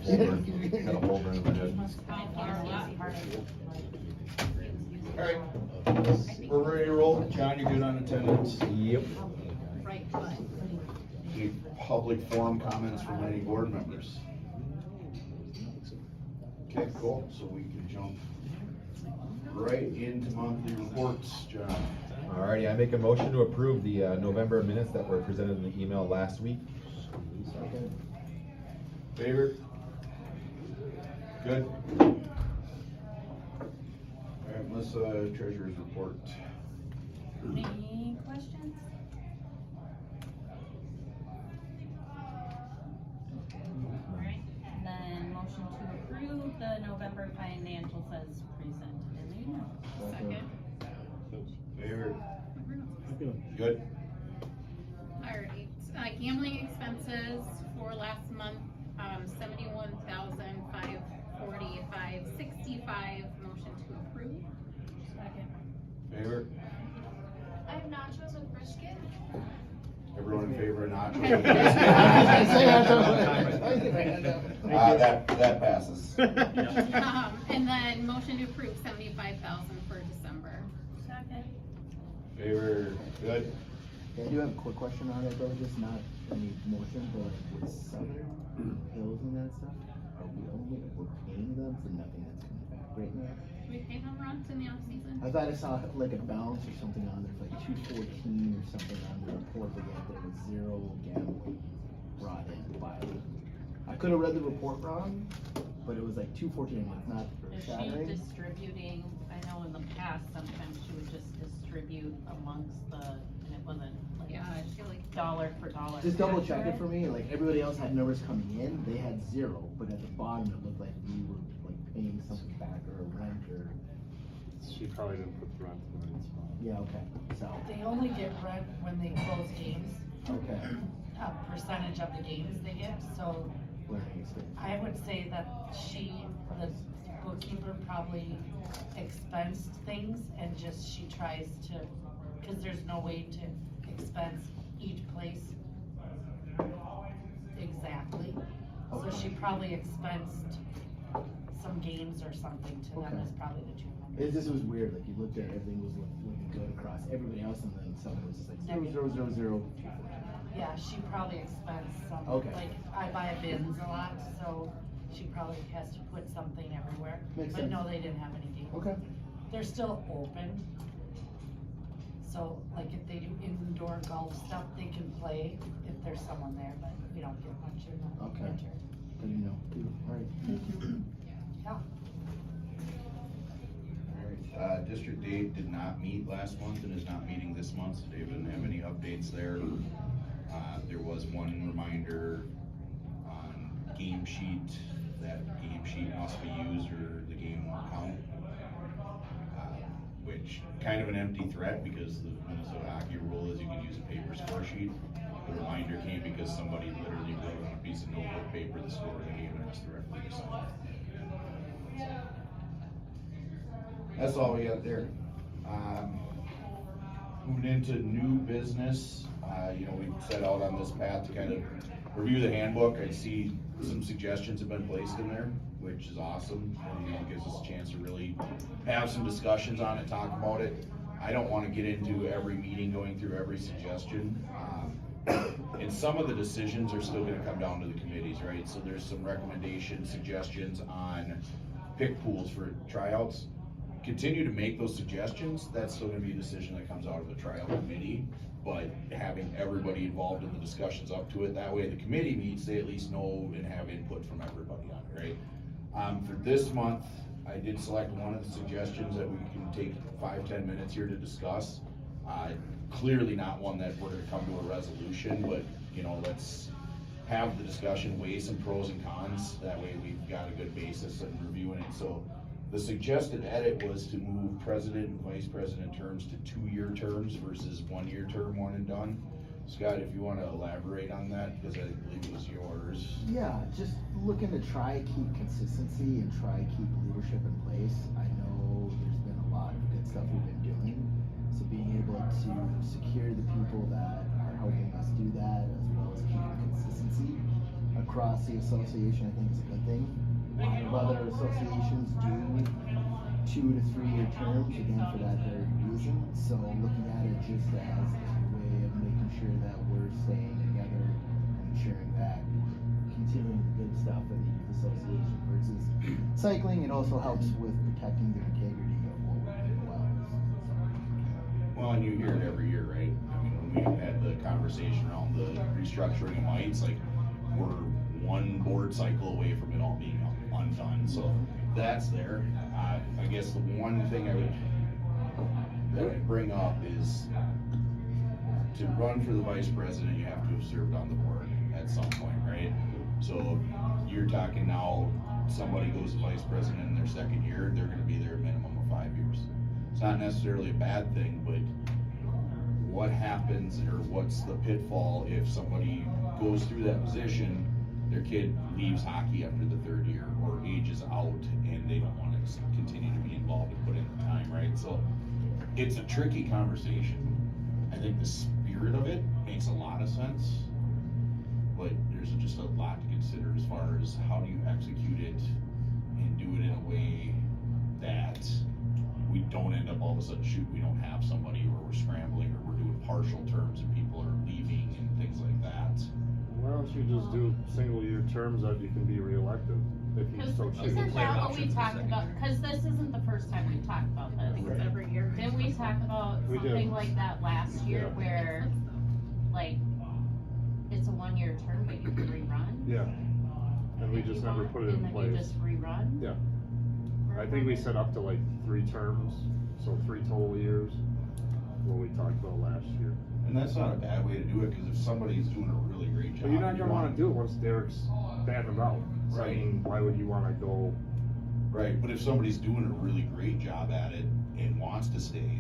Got a holder in my head. Alright, we're ready to roll. John, you good on attendance? Yep. Any public forum comments from any board members? Okay, cool, so we can jump right into monthly reports, John. Alrighty, I make a motion to approve the November minutes that were presented in the email last week. Favor? Good. Alright, Melissa, treasurer's report. Any questions? Alright, then motion to approve the November financials as presented in the email. Second. Favor? Good. Alright, gambling expenses for last month, 71,545.65. Motion to approve. Second. Favor? I have nachos with brisket. Everyone in favor of nachos? That passes. And then motion to approve 75,000 for December. Second. Favor? Good. Yeah, I do have a quick question on it though, just not any motion, but like with Southern Hills and that stuff, we're paying them for nothing that's coming back right now? Do we pay them runs in the off season? I thought I saw like a balance or something on there, like 214 or something on the report, but yet there was zero gambling brought in by them. I could have read the report wrong, but it was like 214, it's not Is she shattering. distributing, I know in the past, sometimes she would just distribute amongst and it wasn't like Yeah, I feel like. dollar for dollar. Just double check it accurate. for me, like everybody else had numbers coming in, they had zero, but at the bottom it looked like we were like paying something back or a rent or. She probably didn't put the rent in the right spot. Yeah, okay, so, They only get rent when they close games, okay, a percentage of the games they get, so learning experience. I would say that the bookkeeper probably expensed things and she tries to, cause there's no way to expense each place exactly. So she probably expensed some games or something to them, Okay. is probably the 200. It just was weird, like you looked at everything was looking good across everybody else and then something was just like 0, 0, 0, 0. Yeah, she probably expensed some, Okay. like, I buy bins a lot, so she probably has to put something everywhere. Makes But sense. no, they didn't have any games. Okay, They're still open. So, like, if they do indoor golf stuff, they can play if there's someone there, but we don't get much in the Okay. winter. good to know, alright, thank you. Yeah. Alright, District 8 did not meet last month and is not meeting this month, so David didn't have any updates there. There was one reminder on game sheet, that game sheet must be used or the game won't count. Which, kind of an empty threat because the Minnesota hockey rule is you can use a paper score sheet. The reminder came because somebody literally wrote on a piece of notebook paper the score of the game and asked the referee to sign it. That's all we got there. Moving into new business, we set out on this path to kind of review the handbook. I see some suggestions have been placed in there, which is awesome. And, it gives us a chance to really have some discussions on it, talk about it. I don't want to get into every meeting going through every suggestion. And some of the decisions are still going to come down to the committees, right? So there's some recommendations, suggestions on pick pools for tryouts. Continue to make those suggestions. That's still gonna be a decision that comes out of the tryout committee, but having everybody involved in the discussions up to it, that way the committee meets, they at least know and have input from everybody on it, right? For this month, I did select one of the suggestions that we can take 5-10 minutes here to discuss. Clearly not one that we're gonna come to a resolution, but let's have the discussion, weigh some pros and cons, that way we've got a good basis in reviewing it. So the suggested edit was to move president and vice president terms to 2-year terms versus 1-year term, one and done. Scott, if you wanna elaborate on that, because I believe it was yours. Yeah, just looking to try keep consistency and try keep leadership in place. I know there's been a lot of good stuff we've been doing, so being able to secure the people that are helping us do that as well as keeping consistency across the association, I think is a good thing. A lot of other associations do 2 to 3 year terms, again, for that very reason. So looking at it just as a way of making sure that we're staying together and ensuring that continuing the good stuff in the youth association versus cycling, it also helps with protecting the integrity of what we're doing well. Well, and you hear it every year, right? I mean, when we had the conversation around the restructuring of mites, like, we're one board cycle away from it all being undone, so that's there. I guess the one thing I would bring up is to run for the vice president, you have to have served on the board at some point, right? So you're talking now, somebody goes to vice president in their second year, they're gonna be there a minimum of 5 years. It's not necessarily a bad thing, but what happens or what's the pitfall if somebody goes through that position, their kid leaves hockey after the third year or ages out and they don't want to continue to be involved and put in the time, right? So it's a tricky conversation. I think the spirit of it makes a lot of sense, but there's just a lot to consider as far as how do you execute it and do it in a way that we don't end up all of a sudden, shoot, we don't have somebody, or we're scrambling, or we're doing partial terms and people are leaving and things like that. Why don't you just do single year terms that you can be reelected if you so Cause choose? isn't that what we talked about, cause this isn't the first time we've talked about I think this. it's every year. Didn't we talk about We did. something like that last year Yeah. where, like, it's a 1-year term, but you can rerun? Yeah, and we If you just never want, put it in And then you place. just rerun? Yeah, I think we set up to like 3 terms, so 3 total years, what we talked about last year. And that's not a bad way to do it, because if somebody's doing a really great job. But you're not you gonna wanna do it once Derek's batting out. So, I Right. mean, why would you wanna go? Right, but if somebody's doing a really great job at it and wants to stay,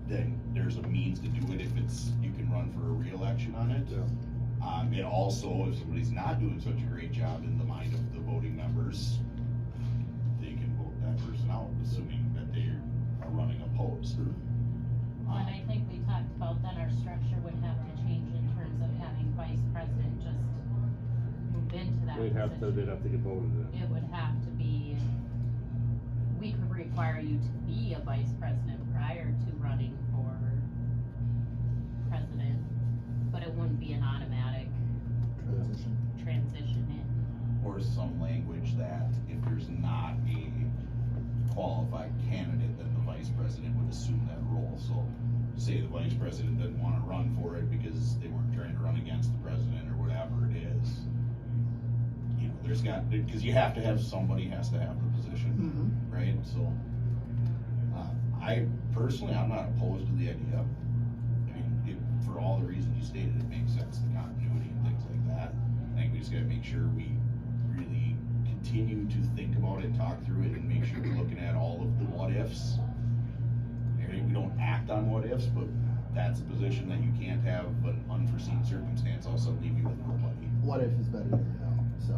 then there's a means to do it if it's, you can run for a re-election on it. Yeah. And also, if somebody's not doing such a great job in the mind of the voting members, they can vote that person out, assuming that they are running opposed. And I think we talked about that our structure would have to change in terms of having vice president just move into that They'd have position. to get voted in. It would have to be, we could require you to be a vice president prior to running for president, but it wouldn't be an automatic Transition. transition in. Or some language that if there's not a qualified candidate, then the vice president would assume that role. So say the vice president didn't wanna run for it because they weren't trying to run against the president or whatever it is. You know, because you have to have, somebody has to have the position, right? So, I personally, I'm not opposed to the idea. I mean, for all the reasons you stated, it makes sense, the continuity and things like that. I think we just gotta make sure we really continue to think about it, talk through it, and make sure we're looking at all of the what ifs. Maybe we don't act on what ifs, but that's a position that you can't have an unforeseen circumstance also leave you with nobody. What if is better than no, so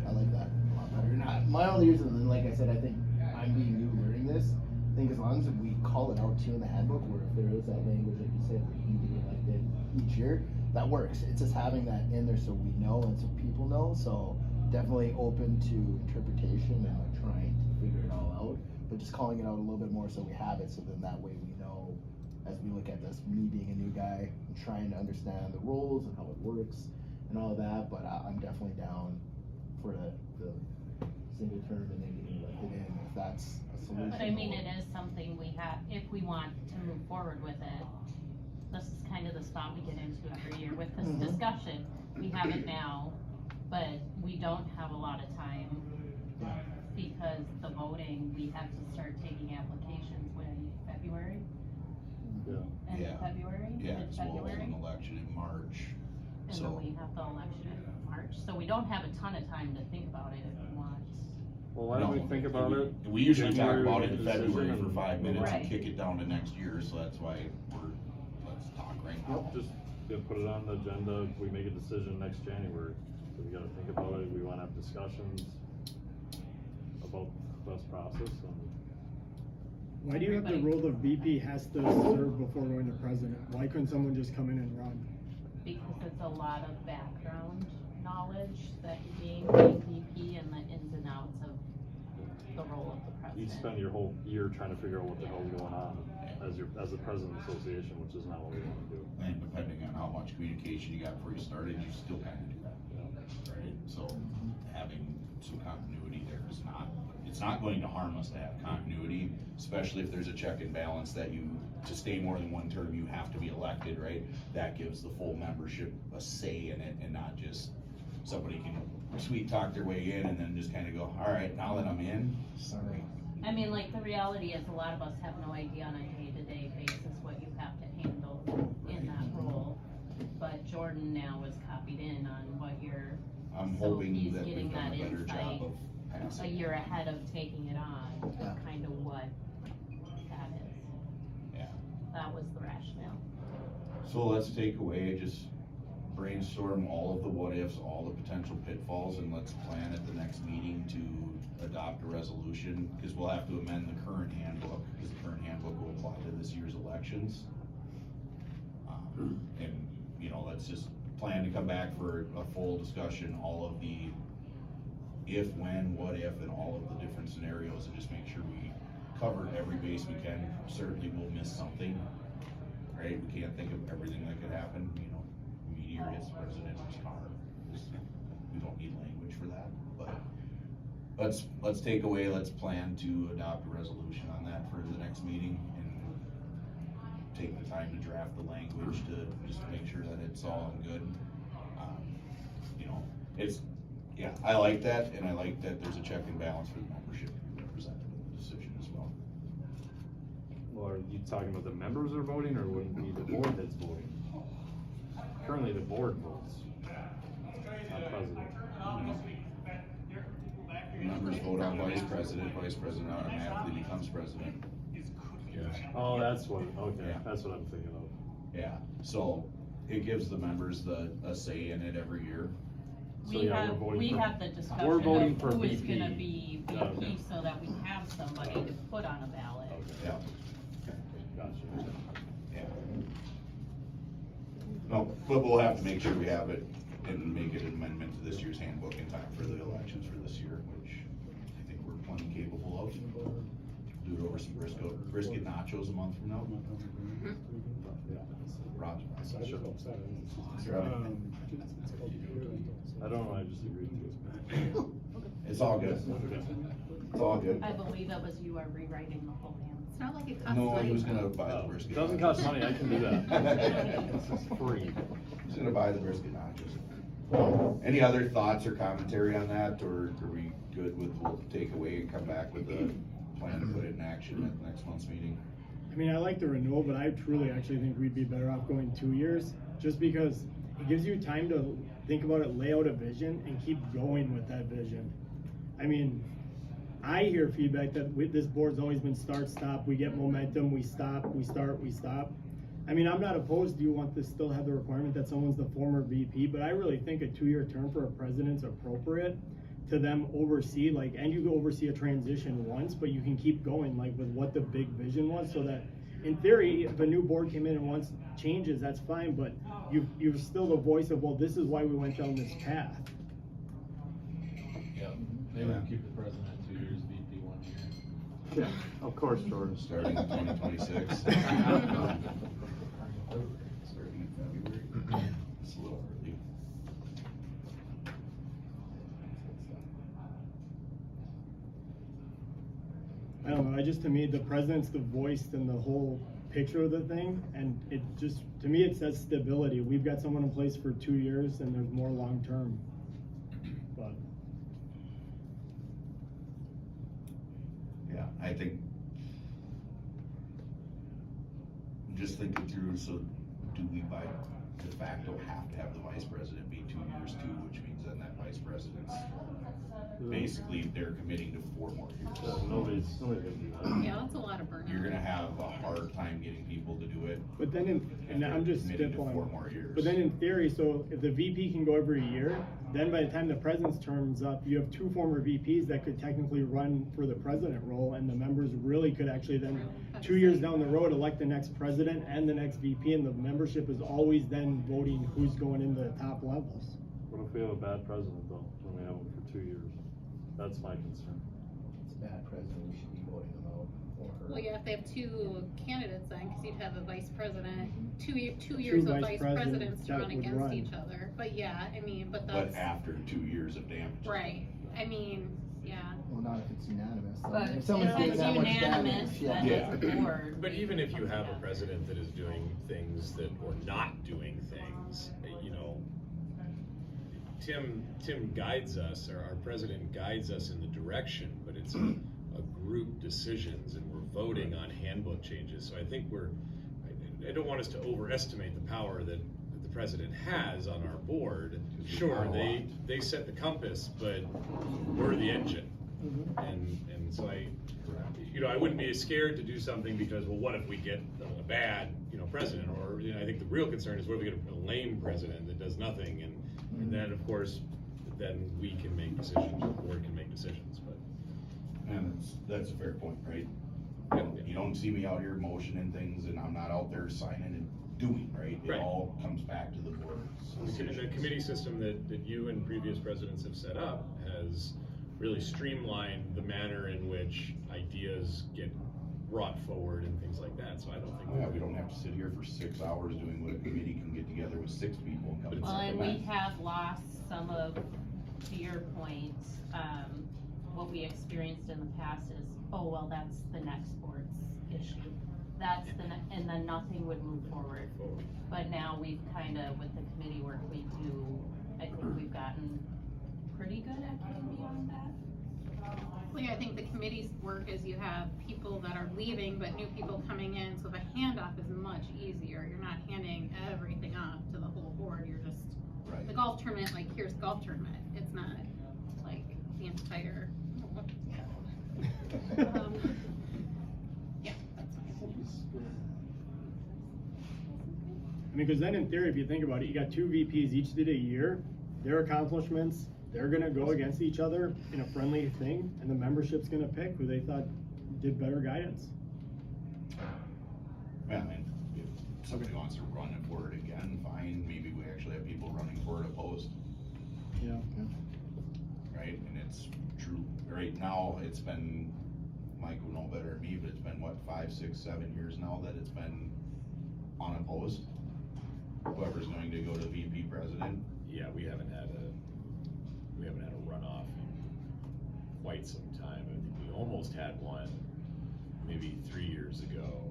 I like that a lot better. Not, my only reason, and like I said, I think I'm being new learning this. I think as long as we call it out too in the handbook, where if there is that language, like you said, where you need to be elected each year, that works. It's just having that in there so we know and so people know. So definitely open to interpretation and like trying to figure it all out, but just calling it out a little bit more so we have it. So then that way we know as we look at this, me being a new guy and trying to understand the rules and how it works and all that. But I'm definitely down for the single term and then getting elected in if that's a solution. But I mean, it is something we have, if we want to move forward with it, this is kind of the spot we get into every year with this Mhm. discussion. We have it now, but we don't have a lot of time Yeah. because the voting, we have to start taking applications when, February? Yeah. End Yeah. of February? Yeah, it's well, an Mid-February? election in March, And so. then we have the election in March, so we don't have a ton of time to think about it if we want. Well, why don't we No, think about it? We usually talk January, about it make in a decision February for and- 5 minutes and Right. kick it down to next year, so that's why let's talk right now. Just put it on the agenda, we make a decision next January, so we gotta think about it, we wanna have discussions about the best process and. Why do you have the Everybody- rule of VP has to serve before going to president? Why couldn't someone just come in and run? Because it's a lot of background knowledge that you gain being VP and the ins and outs of the role of the You president. spend your whole year trying to figure out what the hell's going on as the president of the association, which is not what we wanna do. And depending on how much communication you got before you started, you still kinda do that, right? So having some continuity there is not, it's not going to harm us to have continuity, especially if there's a check and balance that you, to stay more than one term, you have to be elected, right? That gives the full membership a say in it and not just somebody can sweet talk their way in and then just kinda go, all right, now that I'm in, sorry. I mean, like, the reality is a lot of us have no idea on a day-to-day basis what you have to handle in that role. But Jordan now is copied in on what you're, I'm so hoping he's that getting we've done that a better insight job of a passing. year ahead of taking it on, Yeah. kind of what that is. Yeah. That was the rationale. So let's take away, just brainstorm all of the what ifs, all the potential pitfalls, and let's plan at the next meeting to adopt a resolution, cause we'll have to amend the current handbook, cause the current handbook will apply to this year's elections. And, you know, let's just plan to come back for a full discussion, all of the if, when, what if, and all of the different scenarios, and just make sure we cover every base we can. Certainly we'll miss something, right? We can't think of everything that could happen, you know, meteor hits the president's car. We don't need language for that, but let's take away, let's plan to adopt a resolution on that for the next meeting and take the time to draft the language to just make sure that it's all good. You know, it's, yeah, I like that, and I like that there's a check and balance for the membership to be represented in the decision as well. Well, are you talking about the members are voting, or would it be the board that's voting? Currently, the board votes, not president. Members vote on vice president automatically becomes president. Oh, that's what, okay, Yeah. that's what I'm thinking of. Yeah, so it gives the members a say in it every year. So, We yeah, have, we're voting we for- have the discussion we're voting of for who is VP. gonna be Yeah, VP, okay. so that we have somebody to put on a ballot. Yeah, Gotcha. yeah. No, but we'll have to make sure we have it and make it an amendment to this year's handbook in time for the elections for this year, which I think we're plenty capable of. Do it over some brisket nachos a month from now. Roger. Sure. I don't know, I just agreed to it. It's all good. It's all good. I believe it was you are rewriting the whole hand. It's not like it costs No, money. he was gonna buy the Oh, brisket. it doesn't nachos. cost money, I can do that. This is free. He's gonna buy the brisket nachos. Any other thoughts or commentary on that, or are we good with, we'll take away and come back with a plan to put it in action at next month's meeting? I mean, I like the renewal, but I truly actually think we'd be better off going 2 years, just because it gives you time to think about it, lay out a vision, and keep going with that vision. I mean, I hear feedback that this board's always been start, stop, we get momentum, we stop, we start, we stop. I mean, I'm not opposed, do you want to still have the requirement that someone's the former VP, but I really think a 2-year term for a president's appropriate to them oversee, like, and you oversee a transition once, but you can keep going, like, with what the big vision was, so that, in theory, if a new board came in and wants changes, that's fine, but you're still the voice of, well, this is why we went down this path. Yep. Maybe we'll keep the president 2 years, VP 1 year. Yeah, of course, Jordan. Starting in 2026. Starting in February. It's a little early. I don't know, to me, the president's the voice and the whole picture of the thing, and it just, to me, it says stability. We've got someone in place for 2 years, and there's more long-term, but. Yeah, I think, I'm just thinking through, so do we by de facto have to have the vice president be 2 years too, which means then that vice president's basically, they're committing to 4 more Yeah, years. nobody's gonna do that. Yeah, that's a lot of burnout. You're gonna have a hard time getting people to do it. But then, and I'm just Committing to 4 spitballing. more years. But then in theory, so if the VP can go every year, then by the time the president's term's up, you have 2 former VPs that could technically run for the president role, and the members really could actually then, 2 years down the road, elect the next president and the next VP, and the membership is always then voting who's going into the top levels. What if we have a bad president though, when we have him for 2 years? That's my concern. It's a bad president, we should be voting him out or her. Well, you have to have two candidates then, cause you'd have a vice president, two Two years of vice vice presidents presidents to that run would against run. each other. But yeah, I mean, but But that's, after 2 years of damage. right, I mean, yeah. Well, not if it's unanimous. So But if if someone's doing it's that much unanimous, damage, then yeah. it's a board. But even if you have a Yeah. president that is doing things that, or not doing things, you know, Tim guides us, or our president guides us in the direction, but it's a group decisions, and we're voting on handbook changes, so I think I don't want us to overestimate the power that the president has on our board. Sure, they set the compass, but we're the engine. And so I wouldn't be scared to do something because, well, what if we get a bad, president? Or, I think the real concern is what if we get a lame president that does nothing, and then, of course, then we can make decisions, the board can make decisions, but. And that's a fair point, right? You don't see me out here motioning things and I'm not out there signing and doing, right? It Right. all comes back to the board's The decisions. committee system that you and previous presidents have set up has really streamlined the manner in which ideas get brought forward and things like that, so I don't think. Yeah, we don't have to sit here for 6 hours doing what a committee can get together with 6 people and come and Well, and we recommend. have lost some of, to your point, what we experienced in the past is, oh, well, that's the next board's issue. And then nothing would move forward. But now we've kinda, with the committee work we do, I think we've gotten pretty good at getting beyond that. Well, yeah, I think the committee's work is you have people that are leaving, but new people coming in, so the handoff is much easier. You're not handing everything off to the whole board, you're just, Right. the golf tournament, like, here's golf tournament, it's not like the entire. Yeah, that's fine. I mean, cause then in theory, if you think about it, you got two VPs, each did a year, their accomplishments, they're gonna go against each other in a friendly thing, and the membership's gonna pick who they thought did better guidance. Yeah, and if somebody wants to run it for it again, fine, maybe we actually have people running for it opposed, Yeah. right? And it's true, right now, it's been, Mike will know better than me, but it's been what, 5, 6, 7 years now that it's been unopposed? Whoever's going to go to VP president, Yeah, we haven't had a runoff in quite some time. I think we almost had one maybe 3 years ago.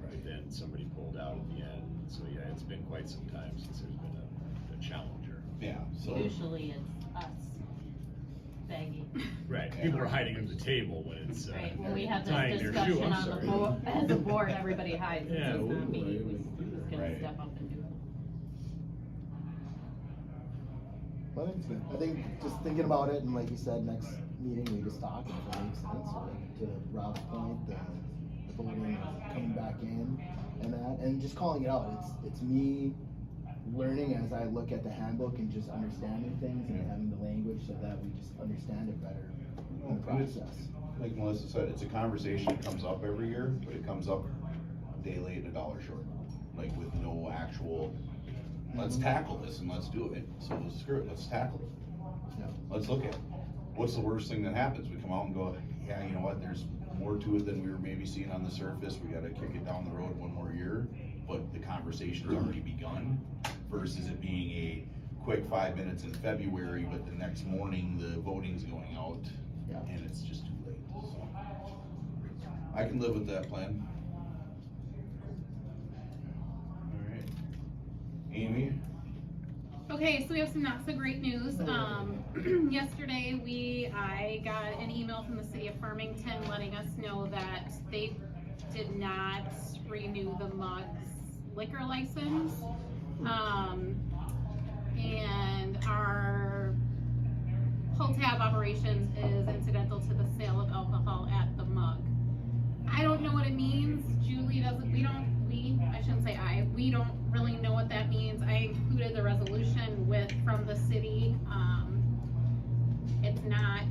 But then somebody pulled out at the end, so yeah, it's been quite some time since there's been a challenger. yeah, so. Usually it's us begging. Right, Yeah. people are hiding under the table when it's, Right, when we have tying this their discussion shoe, I'm on the sorry. board, as a board, everybody hides, Yeah, it's not me, ooh, who's gonna right. step up and do it. Well, I think it's good. I think just thinking about it, and like you said, next meeting we just talk, and if it makes sense, or to Rob's point, the voting of coming back in and that, and just calling it out. It's me learning as I look at the handbook and just understanding things and having the language so that we just understand it better in the process. Like Melissa said, it's a conversation that comes up every year, but it comes up a day late and a dollar short. Like with no actual, let's tackle this and let's do it. So screw it, let's tackle it. Yeah. Let's look at it. What's the worst thing that happens? We come out and go, yeah, you know what, there's more to it than we were maybe seeing on the surface. We gotta kick it down the road one more year. But the conversation's already begun versus it being a quick 5 minutes in February, but the next morning the voting's going out. Yeah. And it's just too late, so. I can live with that plan. Alright. Amy? Okay, so we have some not so great news. Yesterday, I got an email from the city of Farmington letting us know that they did not renew the Mug's liquor license. And our pull tab operations is incidental to the sale of alcohol at the Mug. I don't know what it means. Julie doesn't, we don't really know what that means. I included the resolution from the city. It's not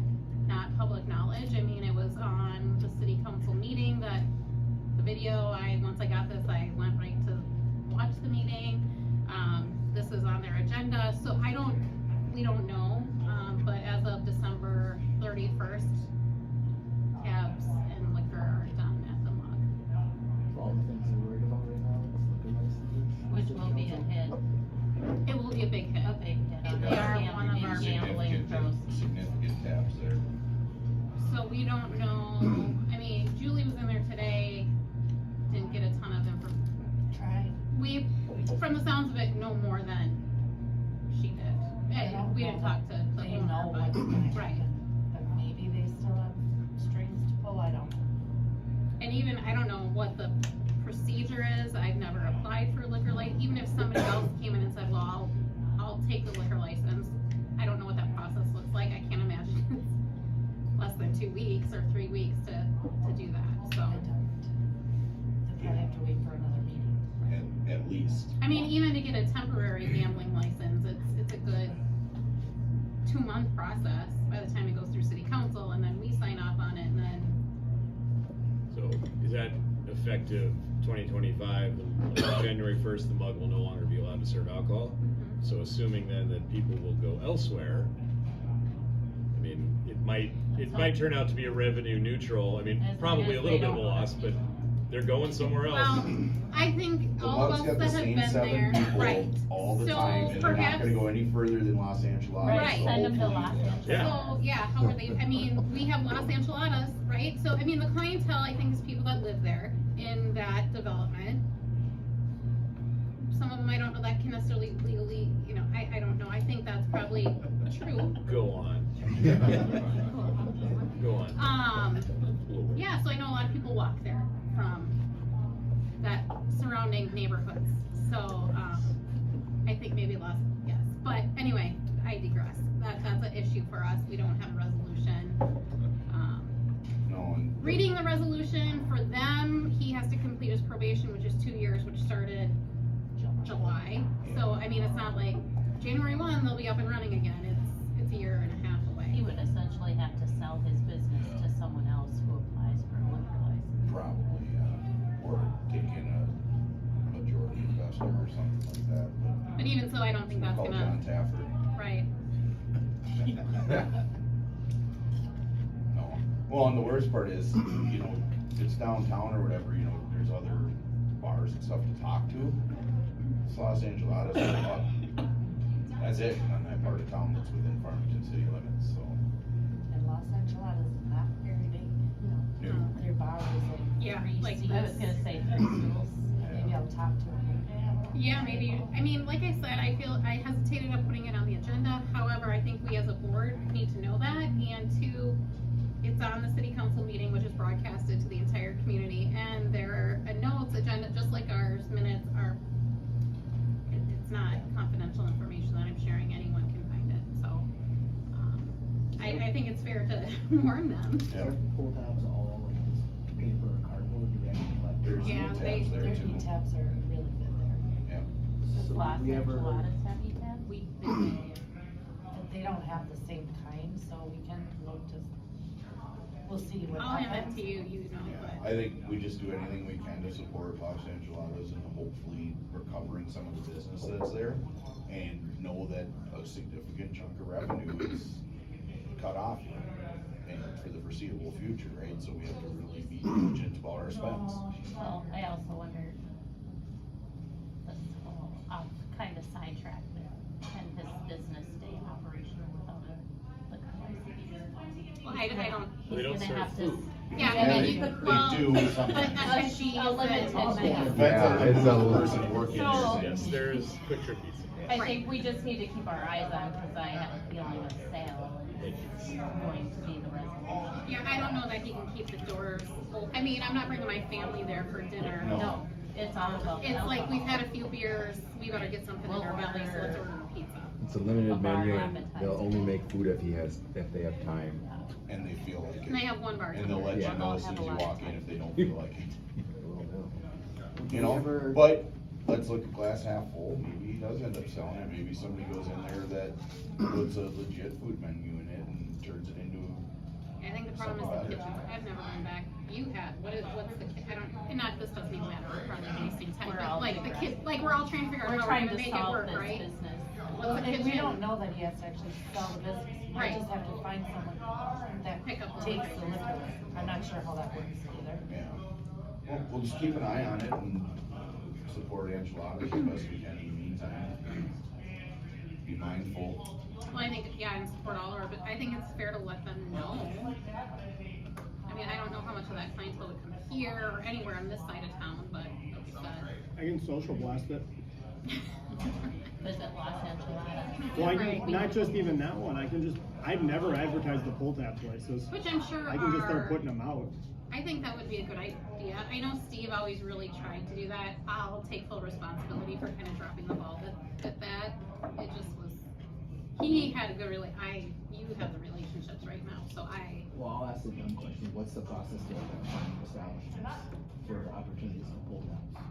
public knowledge. I mean, it was on the city council meeting that the video, once I got this, I went right to watch the meeting. This is on their agenda, so I don't we don't know, but as of December 31st, tabs and liquor are done at the mug. For all the things we're worried about right now, it's liquor licenses. Which will be a hit, It will be a big hit. a big hit on They the are one of our gambling pros. Significant tabs there. So we don't know, I mean, Julie was in there today, didn't get a ton of information. Try. We, from the sounds of it, know more than she did. And we didn't talk to the They owner, know but, what's gonna right. happen, but maybe they still have strings to pull, I don't know. And even, I don't know what the procedure is, I've never applied for a liquor license, even if somebody else came in and said, well, I'll take the liquor license, I don't know what that process looks like, I can't imagine it's less than 2 weeks or 3 weeks to do that, so. I don't. They'll probably have to wait for another meeting. At least. I mean, even to get a temporary gambling license, it's a good 2-month process by the time it goes through city council, and then we sign off on it, and then, So is that effective 2025, January 1st, the mug will no longer be allowed to serve alcohol? So assuming then that people will go elsewhere, I mean, it might turn out to be a revenue neutral, I mean, As long probably a as little they bit of a don't- loss, but they're going somewhere else. well, I think The all of Bucks us got the that have same been 7 there, people right, all the So time, and they're not perhaps- gonna go any further than Los Angeles. Right, so send them to hopefully- Los Angeles. Yeah. so, yeah, how are they, I mean, we have Los Enchiladas, right? So, I mean, the clientele, I think, is people that live there in that development. Some of them, I don't know, that can necessarily legally, you know, I don't know, I think that's probably true. Go on. Go on. Yeah, so I know a lot of people walk there from that surrounding neighborhoods, so, I think maybe less, yes, but anyway, I digress, that's an issue for us, we don't have a resolution. No, and. Reading the resolution, for them, he has to complete his probation, which is 2 years, which started July, so, I mean, it's not like January 1, they'll be up and running again, it's a year and a half away. He would essentially have to sell his business to someone else who applies for a liquor license. Probably, or take in a majority investor or something like that, But even so, I don't think that's call gonna, John Taffer. right, No, well, and the worst part is, you know, it's downtown or whatever, you know, there's other bars and stuff to talk to. It's Los Angeles, that's it, on that part of town that's within Farmington city limits, so. And Los Angeles is not very big, you know, their bar is Yeah, like like I was gonna say 3 schools. maybe I'll talk to them. yeah, maybe, I mean, like I said, I hesitated on putting it on the agenda, however, I think we as a board need to know that, and two, it's on the city council meeting, which is broadcasted to the entire community, and there are notes, agenda, just like ours, minutes are, it's not confidential information that I'm sharing, anyone can find it, so, I think it's fair to warn them. Yeah. Pull tabs all like this paper or cardboard, do we actually collect? There's Yeah, no they- tabs there Their too. heat taps are really good there. Does So Los we ever- Angeles have E-tabs? But they don't have the same kind, so we can look to, we'll see what I'll hand happens. it to you, you know, Yeah, but, I think we just do anything we can to support Los Angeles and hopefully recovering some of the business that's there. And know that a significant chunk of revenue is cut off and for the foreseeable future, right? So we have to really be diligent about our spends. Well, I also wonder, I'll kind of sidetrack there, can his business stay operational without a liquor license? well, I don't, They don't He's serve gonna have food. to. yeah, Yeah, I they- mean, they well, do but sometimes. A limited amount. Depends Yeah, on it's the a- person working So- there. Yes, there's quick trip pizza. I think we just need to keep our eyes on, cause I have a feeling a sale is going to be the resolution. yeah, I don't know that he can keep the doors open. I mean, I'm not bringing my family there for dinner. No. No, it's all about the It's like, we've had alcohol. a few beers, we better get something in We'll our belly, so let's order- order a pizza. It's a A limited bar menu, and appetizer. they'll only make food if they have time. And they feel like And they it. have one bar. And they'll let you Yeah. know as Don't soon as you have a lot walk of in time. if they don't feel like it. Do You we know, ever- but let's look at glass half full, maybe he does end up selling it, maybe somebody goes in there that puts a legit food menu in it and turns it into, I think the problem is the kitchen, I've never gone back, you have, what's the, I don't, and not, this doesn't even matter, we're probably wasting time, We're but all like the digressing. kid, like, we're all trying to figure out We're how we're trying gonna to make it solve work, this right? business. What's the And we kitchen? don't know that he has to actually sell the business. You Right. just have to find someone that Pick up the takes liquor the liquor license. I'm not sure how that works either. Yeah. Well, we'll just keep an eye on it and support enchiladas as best we can in the meantime. Be mindful. Well, I think, yeah, and support all of our, but I think it's fair to let them know. I mean, I don't know how much of that clientele would come here or anywhere on this side of town, but like you said. I can social blast it. Visit Los Angeles. Well, I Right. can, not just even that one, I've never advertised the pull tab places. Which I'm sure I can just start are- putting them out. I think that would be a good idea. I know Steve always really tried to do that. I'll take full responsibility for kind of dropping the ball at that. It just was, he had a good you have the relationships right now, so Well, I'll ask the dumb question, what's the process to find establishments for opportunities to pull tabs?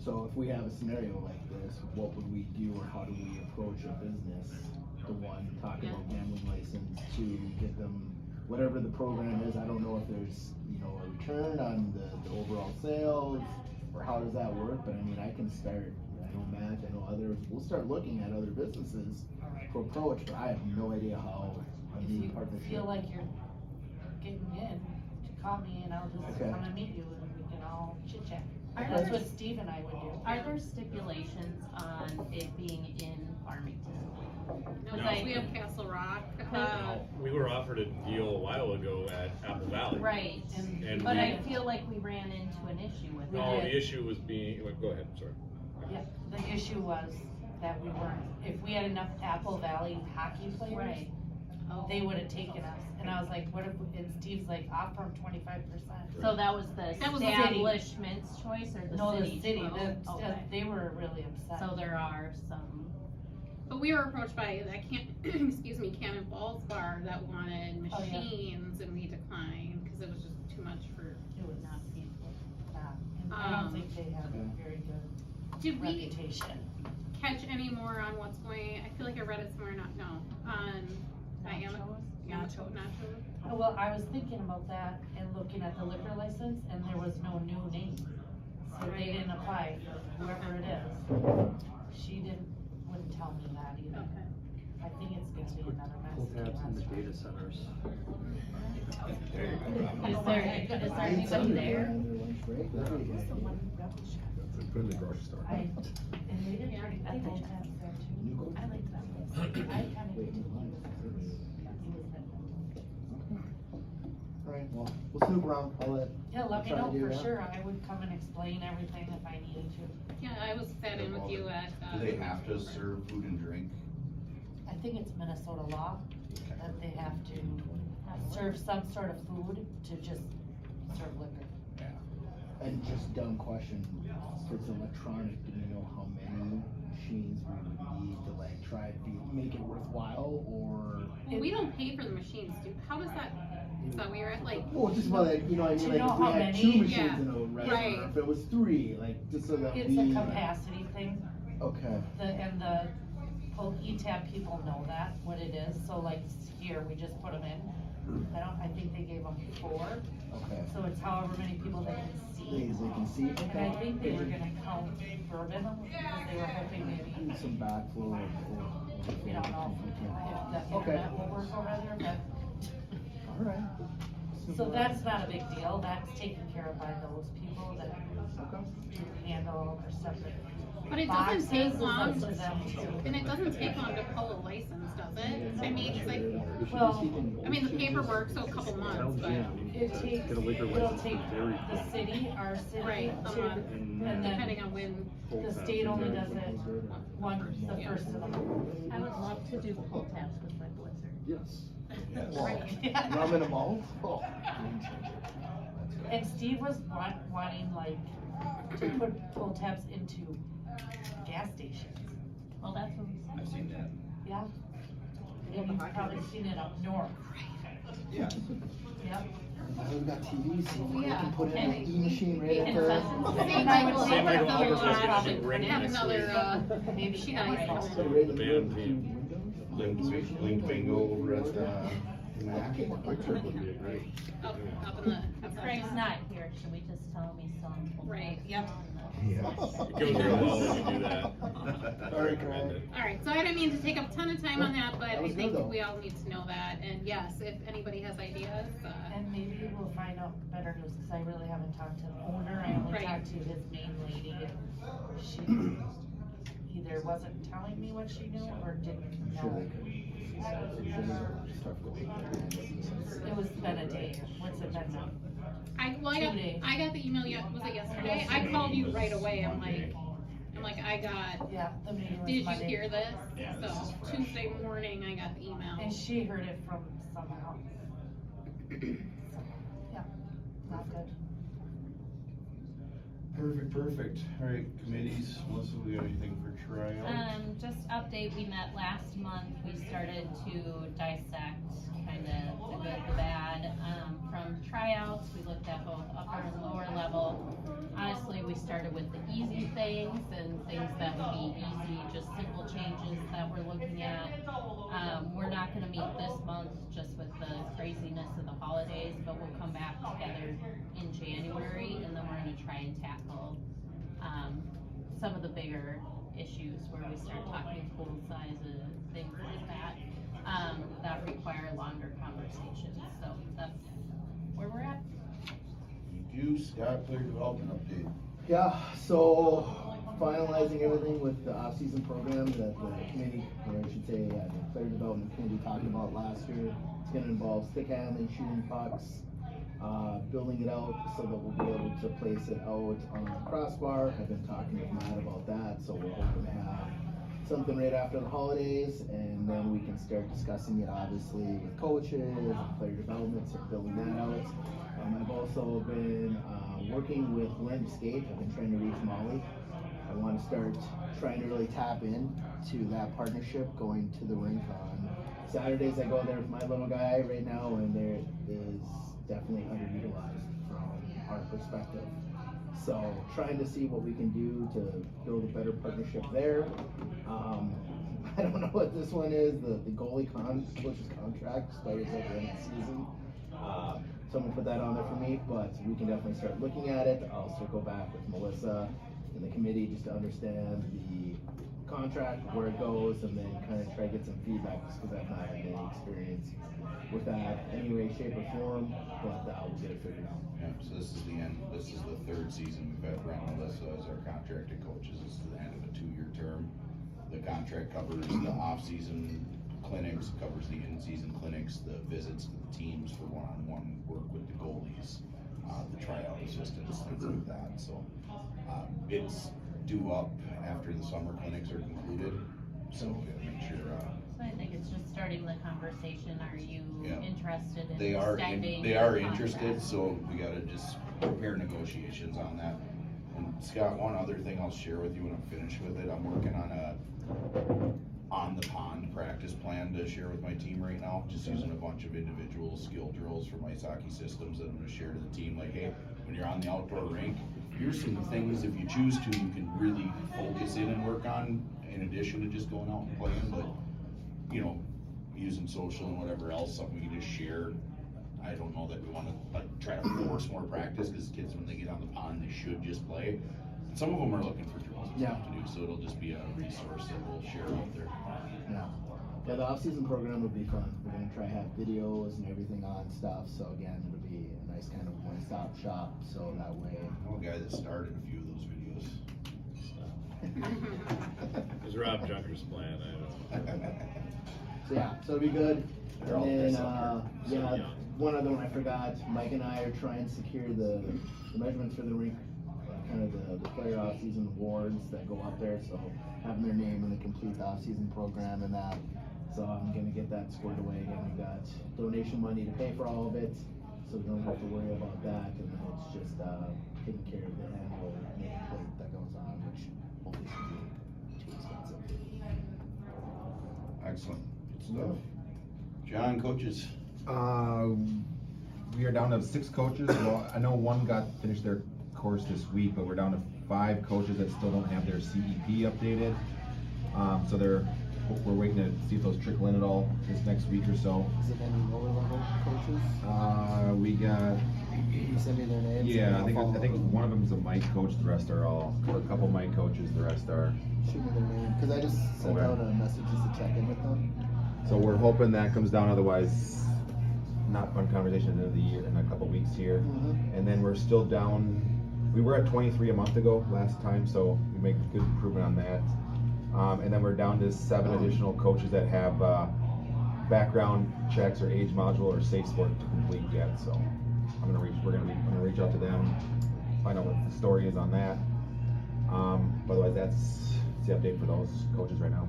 So if we have a scenario like this, what would we do or how do we approach a business to one, talk about gambling license, to get them, whatever the program is, I don't know if there's, a return on the overall sales, or how does that work, but I mean, I can start, I know Matt, I know others, we'll start looking at other businesses to approach, but I have no idea how a If new you partnership. feel like you're getting in, call me and I'll just Okay. come and meet you and we can all chit chat. Are That's there- what Steve and I would do. Are there stipulations on it being in Farmington? no, No. we have Castle Rock. We were offered a deal a while ago at Apple Valley. Right, And but we- I feel like we ran into an issue with No, it. the issue was being, well, go ahead, sorry. Yeah, the issue was that we weren't, if we had enough Apple Valley hockey players, Right. they would have taken us. And I was like, what if, and Steve's like, offer them 25%. So that was the That was the city. establishment's choice or the No, city's? the city, Okay. they were really upset. So there are some, But we were approached by that Cannon Falls bar that wanted Oh, yeah. machines and we declined because it was just too much for. it would not be. And I don't think they have a Okay. very good Did we reputation. catch any more on what's going? I feel like I read it somewhere. On Nachos? Nachos. Well, I was thinking about that and looking at the liquor license and there was no new name. So they didn't apply, whoever it is. She wouldn't tell me that either. Okay. I think it's gonna be another Pull Mexican tabs in the restaurant. data centers. There you go. Is there anybody there? What's the one rebel shack? Put in the grocery store. And they did pretty, Yeah, they at the pull shop. tabs there too. I liked that place. I kinda did too. Alright, well, we'll snoop around, I'll let. Yeah, let me try to know do for that. sure. I would come and explain everything if I needed to. Yeah, I was sat in with you at. Do they have to serve food and drink? I think it's Minnesota law that they have to serve some sort of food to just serve liquor. Yeah. And just dumb question, if it's electronic, do you know how many machines we would need to like try to make it worthwhile, or? Well, we don't pay for the machines, dude. How does that? Is that where you're at? Like. Well, just about like, I mean, Do you like know if we how had many? two machines Yeah. in a restaurant, Right. or if it was three, like, just so that It's we. a capacity thing. Okay, And the ETAB people know that, what it is. So like here, we just put them in. I think they gave them 4. okay. So it's however many people they can see. They can see, And okay. I think they were gonna count bourbon because they were hoping maybe, Some backflow or. we don't know if the Okay. internet will work over there, Alright. but, so that's not a big deal. That's taken care of by those people that Okay. handle all their separate But it boxes. doesn't take It's long, up to them too. and it doesn't take long to pull a license, does it? I mean, it's like, Well, I mean, the paperwork's so a couple months, but. It takes, Get a liquor it'll license take for dairy. the city, our city, Right, to, And and Depending then on when. the state only does it the first of the month. I would love to do pull tabs with my Blizzard. Yes. Well, rum and a malt? Oh, game changer. And Steve was wanting like to put pull tabs into gas stations, Well, that's what we said. I've seen that. yeah? And you've probably seen it up north. Yeah. Yep. We've got TVs, so we Yeah. can put in And an E-machine right up and there. St. Michael, St. have Michael another, Upper West uh, District ring have next another, week. Maybe she got St. ice Michael. cream. Right in The the band two team. windows? Link bingo over at Mac. Quick trip would be a great. Up in the. If Craig's not here, should we just tell him he's still on hold? Right, yep. It goes real well when you do that. I recommend it. Alright, so I didn't mean to take up a ton of time on that, but That I was think good, though. we all need to know that, and yes, if anybody has ideas, And maybe we'll find out better news, cause I really haven't talked to the owner, I only Right. talked to his main lady, and she either wasn't telling me what she knew or didn't I'm sure know. they could. I'm sure they start going. It was been a day, what's it been now? I 2 days. got the email, was it yesterday? I called you right away, I'm like, I got, Yeah, the meeting was did you Monday. hear this? Yeah, this So, is Friday. Tuesday morning, I got the email. And she heard it from someone else. So, yeah, not good. Perfect. Alright, committees, Melissa, we got anything for tryout? Just update, we met last month, we started to dissect kind of the good, the bad, from tryouts, we looked at both upper and lower level. Honestly, we started with the easy things and things that would be easy, just simple changes that we're looking at. We're not gonna meet this month just with the craziness of the holidays, but we'll come back together in January, and then we're gonna try and tackle, some of the bigger issues where we start talking pool sizes, things like that, that require longer conversations, so that's where we're at. You, Scott, player development update. Yeah, so finalizing everything with the off-season program that the committee, or I should say, the player development committee talked about last year. It's gonna involve stick handling, shooting pucks, building it out so that we'll be able to place it out on the crossbar. I've been talking with Matt about that, so we're hoping to have something right after the holidays, and then we can start discussing it obviously with coaches and player development, start building that out. I've also been working with Learn to Skate. I've been trying to reach Molly. I want to start trying to really tap in to that partnership, going to the rink on Saturdays. I go there with my little guy right now, and there is definitely underutilized from our perspective. So trying to see what we can do to build a better partnership there. I don't know what this one is. The goalie coach's contract expires at the end of the season. Someone put that on there for me, but we can definitely start looking at it. I'll circle back with Melissa and the committee just to understand the contract, where it goes, and then kind of try to get some feedback, just because I've not had any experience with that any way, shape, or form, but we'll get it figured out. Yeah, so this is the end, this is the third season we've had Brent and Melissa as our contracted coaches. This is the end of a 2-year term. The contract covers the off-season clinics, covers the in-season clinics, the visits to the teams for one-on-one work with the goalies, the tryout assistants, things like that. So it's due up after the summer clinics are concluded, so we gotta make sure. So I think it's just starting the conversation, are you Yeah. interested in They are, extending they your are contract? interested, so we gotta just prepare negotiations on that. And Scott, one other thing I'll share with you when I'm finished with it, I'm working on a on the pond practice plan to share with my team right now, just using a bunch of individual skill drills from ice hockey systems that I'm gonna share to the team, like, hey, when you're on the outdoor rink, here's some things, if you choose to, you can really focus in and work on, in addition to just going out and playing, but, you know, using social and whatever else, something we can just share. I don't know that we wanna, like, try to force more practice, cause kids, when they get on the pond, they should just play. Some of them are looking for drills and stuff to do, so it'll just be a resource that we'll share out there. Yeah. Yeah, the off-season program would be fun. We're gonna try to have videos and everything on stuff, so again, it'll be a nice kind of one-stop shop, so that way. I know a guy that started a few of those videos. It was Rob Junker's plan, I don't know. So yeah, so it'll be good. They're all And then, pissed up here. yeah, So young. one other one I forgot, Mike and I are trying to secure the measurements for the rink, kind of the player off-season awards that go up there, so having their name in the complete off-season program and that. So I'm gonna get that squared away. Again, we got donation money to pay for all of it, so we don't have to worry about that, and then it's just, taking care of the annual nameplate that goes on, which hopefully shouldn't be too expensive. Excellent, good stuff. John, coaches. We are down to 6 coaches. Well, I know one got finished their course this week, but we're down to 5 coaches that still don't have their CEP updated. So we're waiting to see if those trickle in at all this next week or so. Is it any lower level? coaches? We got, You send me their names? yeah, and I I'll think, follow I think up. one of them's a Mike coach, the rest are all, or a couple Mike coaches, the rest are. Shoot me their name, cause I just sent Okay. out a message just to check in with them. So we're hoping that comes down, otherwise, not fun conversation at the end of the year, in a couple weeks here. Mhm. And then we're still down, we were at 23 a month ago last time, so we made good improvement on that. And then we're down to 7 additional coaches that have, background checks or age module or safe sport to complete yet, so I'm gonna reach out to them, find out what the story is on that. But otherwise, that's the update for those coaches right now.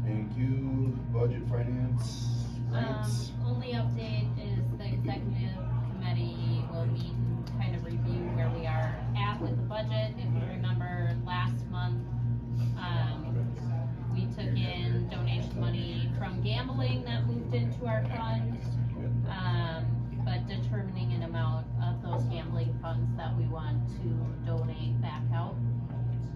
Thank you, budget, finance, grants. Only update is the executive committee will meet and kind of review where we are at with the budget. If you remember last month, we took in donation money from gambling that moved into our fund. But determining an amount of those gambling funds that we want to donate back out,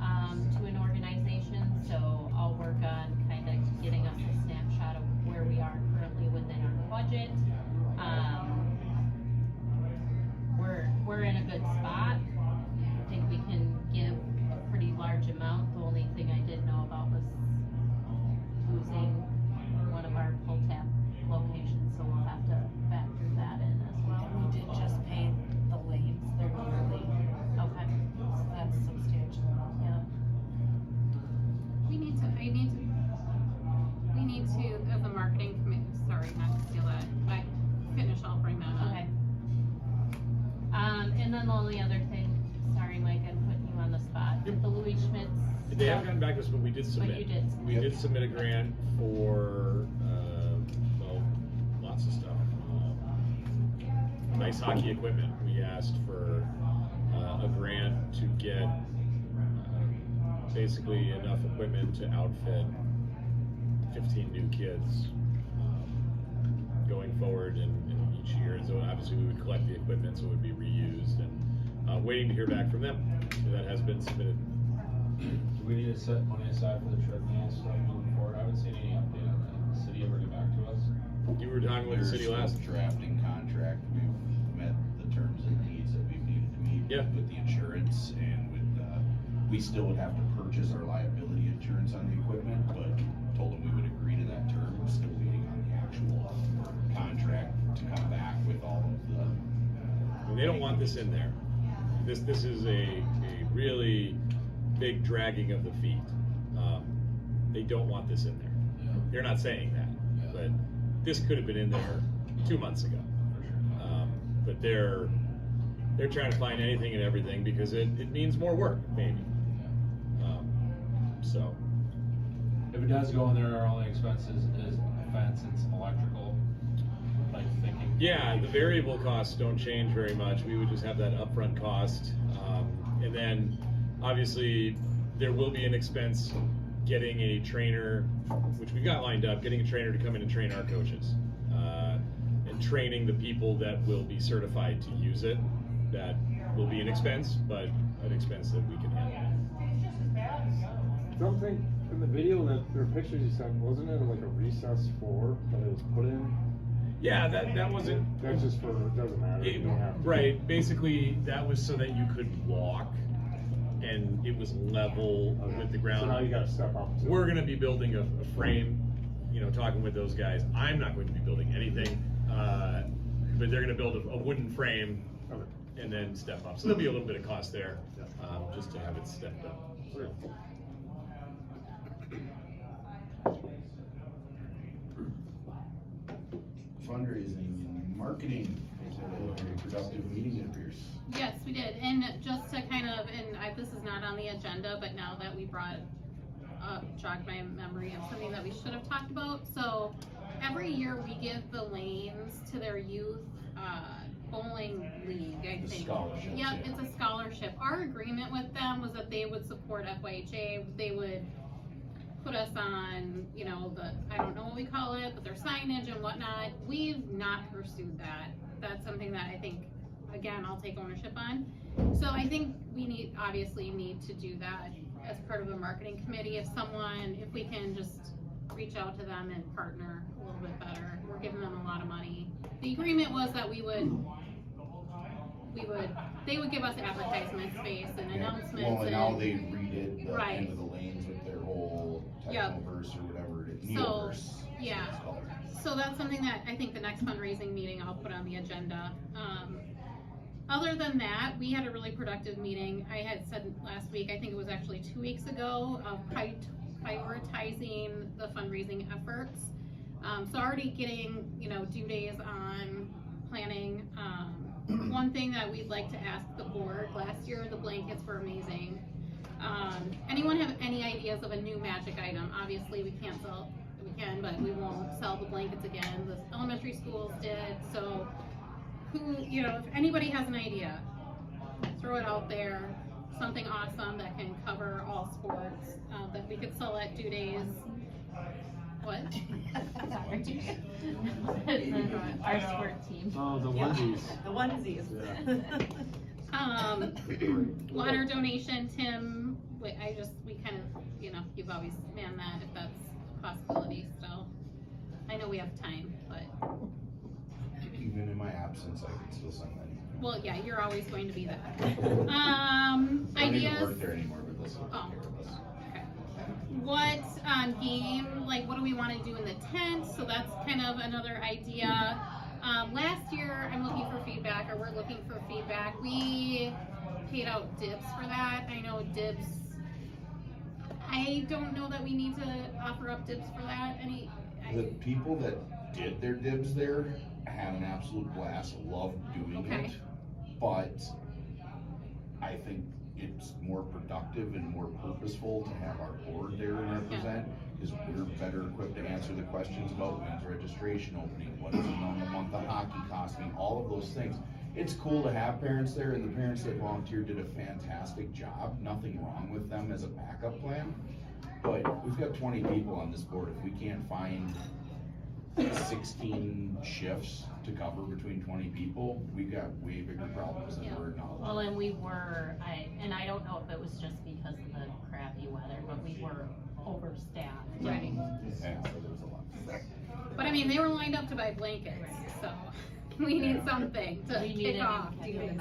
to an organization. So I'll work on kind of getting us a snapshot of where we are currently within our budget. We're in a good spot. I think we can give a pretty large amount. The only thing I did know about was losing one of our pull tab locations, so we'll have to factor that in as well. And we did just pay the lanes, they're yearly, Okay. so that's substantial. Yeah. We need to, as a marketing committee, sorry, not to steal that, but finish, I'll bring that up. Okay. And then the only other thing, sorry, Mike, I'm putting you on the spot, Yep. the Louis Schmitz. They haven't gotten back to us, but we did submit. you did. We did submit a grant for, well, lots of stuff. Ice hockey equipment. We asked for, a grant to get, basically enough equipment to outfit 15 new kids, going forward in each year. And so obviously we would collect the equipment, so it would be reused, and, waiting to hear back from them. So that has been submitted. Do we need to set money aside for the treadmill stuff moving forward? I haven't seen any update on that. Did the city ever get back to us? You were talking with the city There's last. a drafting contract, we've met the terms and needs that we've needed to meet. Yeah. With the insurance and with, we still would have to purchase our liability insurance on the equipment, but told them we would agree to that term. We're still waiting on the actual contract to come back with all of the. They don't want this in there. This is a really big dragging of the feet. They don't want this in there. They're not saying that, but this could have been in there 2 months ago. But they're trying to find anything and everything because it means more work, maybe. So. If it does go in there, our only expenses is fence and some electrical, like thinking. Yeah, the variable costs don't change very much. We would just have that upfront cost. And then, obviously, there will be an expense getting a trainer, which we got lined up, getting a trainer to come in and train our coaches. And training the people that will be certified to use it. That will be an expense, but an expense that we can handle. Something in the video that there were pictures you sent, wasn't it like a recess floor that it was put in? Yeah, that wasn't. That's just for, it doesn't matter, you don't have to. Right, basically, that was so that you could walk and it was level with the ground. So now you gotta step up. to- We're gonna be building a frame, talking with those guys. I'm not going to be building anything, but they're gonna build a wooden frame Okay. and then step up. So there'll be a little bit of cost there, just to have it stepped up. Okay. Fundraising and marketing, is a very productive meeting, it appears. Yes, we did, and just to kind of, this is not on the agenda, but now that we brought up, jogged my memory of something that we should have talked about, so every year we give the lanes to their youth, bowling league, I The think. scholarships, Yep, yeah. it's a scholarship. Our agreement with them was that they would support FYHA, they would put us on, I don't know what we call it, but their signage and whatnot. We've not pursued that. That's something that I think, again, I'll take ownership on. So I think we obviously need to do that as part of a marketing committee. If we can just reach out to them and partner a little bit better. We're amount of money. The agreement was that they would give us advertisement space and announcements Well, and now they redid the Right. end of the lanes with their whole Yep. Technoverse or whatever it is, So, Neoverse. yeah. it's called. So that's something that I think the next fundraising meeting I'll put on the agenda. Other than that, we had a really productive meeting. I had said last week, I think it was actually 2 weeks ago, of prioritizing the fundraising efforts. So already getting, due days on planning. One thing that we'd like to ask the board, last year the blankets were amazing. Anyone have any ideas of a new magic item? Obviously we can, but we won't sell the blankets again. The elementary schools did, so if anybody has an idea, throw it out there. Something awesome that can cover all sports, that we could sell at due days. What? Our sport team. Oh, the onesies. The onesies. Water donation, Tim, we kind of, you've always manned that if that's a possibility, so. I know we have time, but, Even in my absence, I can still send that. well, yeah, you're always going to be that. I don't even Ideas? work there anymore, but this will Oh. take care of us. Okay. What, game, what do we wanna do in the tent? So that's kind of another idea. Last year, we're looking for feedback. We paid out dibs for that. I know dibs, I don't know that we need to offer up dibs for that. The people that did their dibs there had an absolute blast, loved doing Okay. it, but I think it's more productive and more purposeful to have our board there and represent, because we're better equipped to answer the questions about when's registration opening, what does a normal month of hockey cost me, all of those things. It's cool to have parents there, and the parents that volunteered did a fantastic job, nothing wrong with them as a backup plan. But we've got 20 people on this board. If we can't find 16 shifts to cover between 20 people, we've got way bigger problems than Yeah. we're acknowledging. Well, and I don't know if it was just because of the crappy weather, but we were overstaffed. Right. Yeah. So there was a lot. But they were lined up to buy blankets, so we need something to We kick needed off. to due days.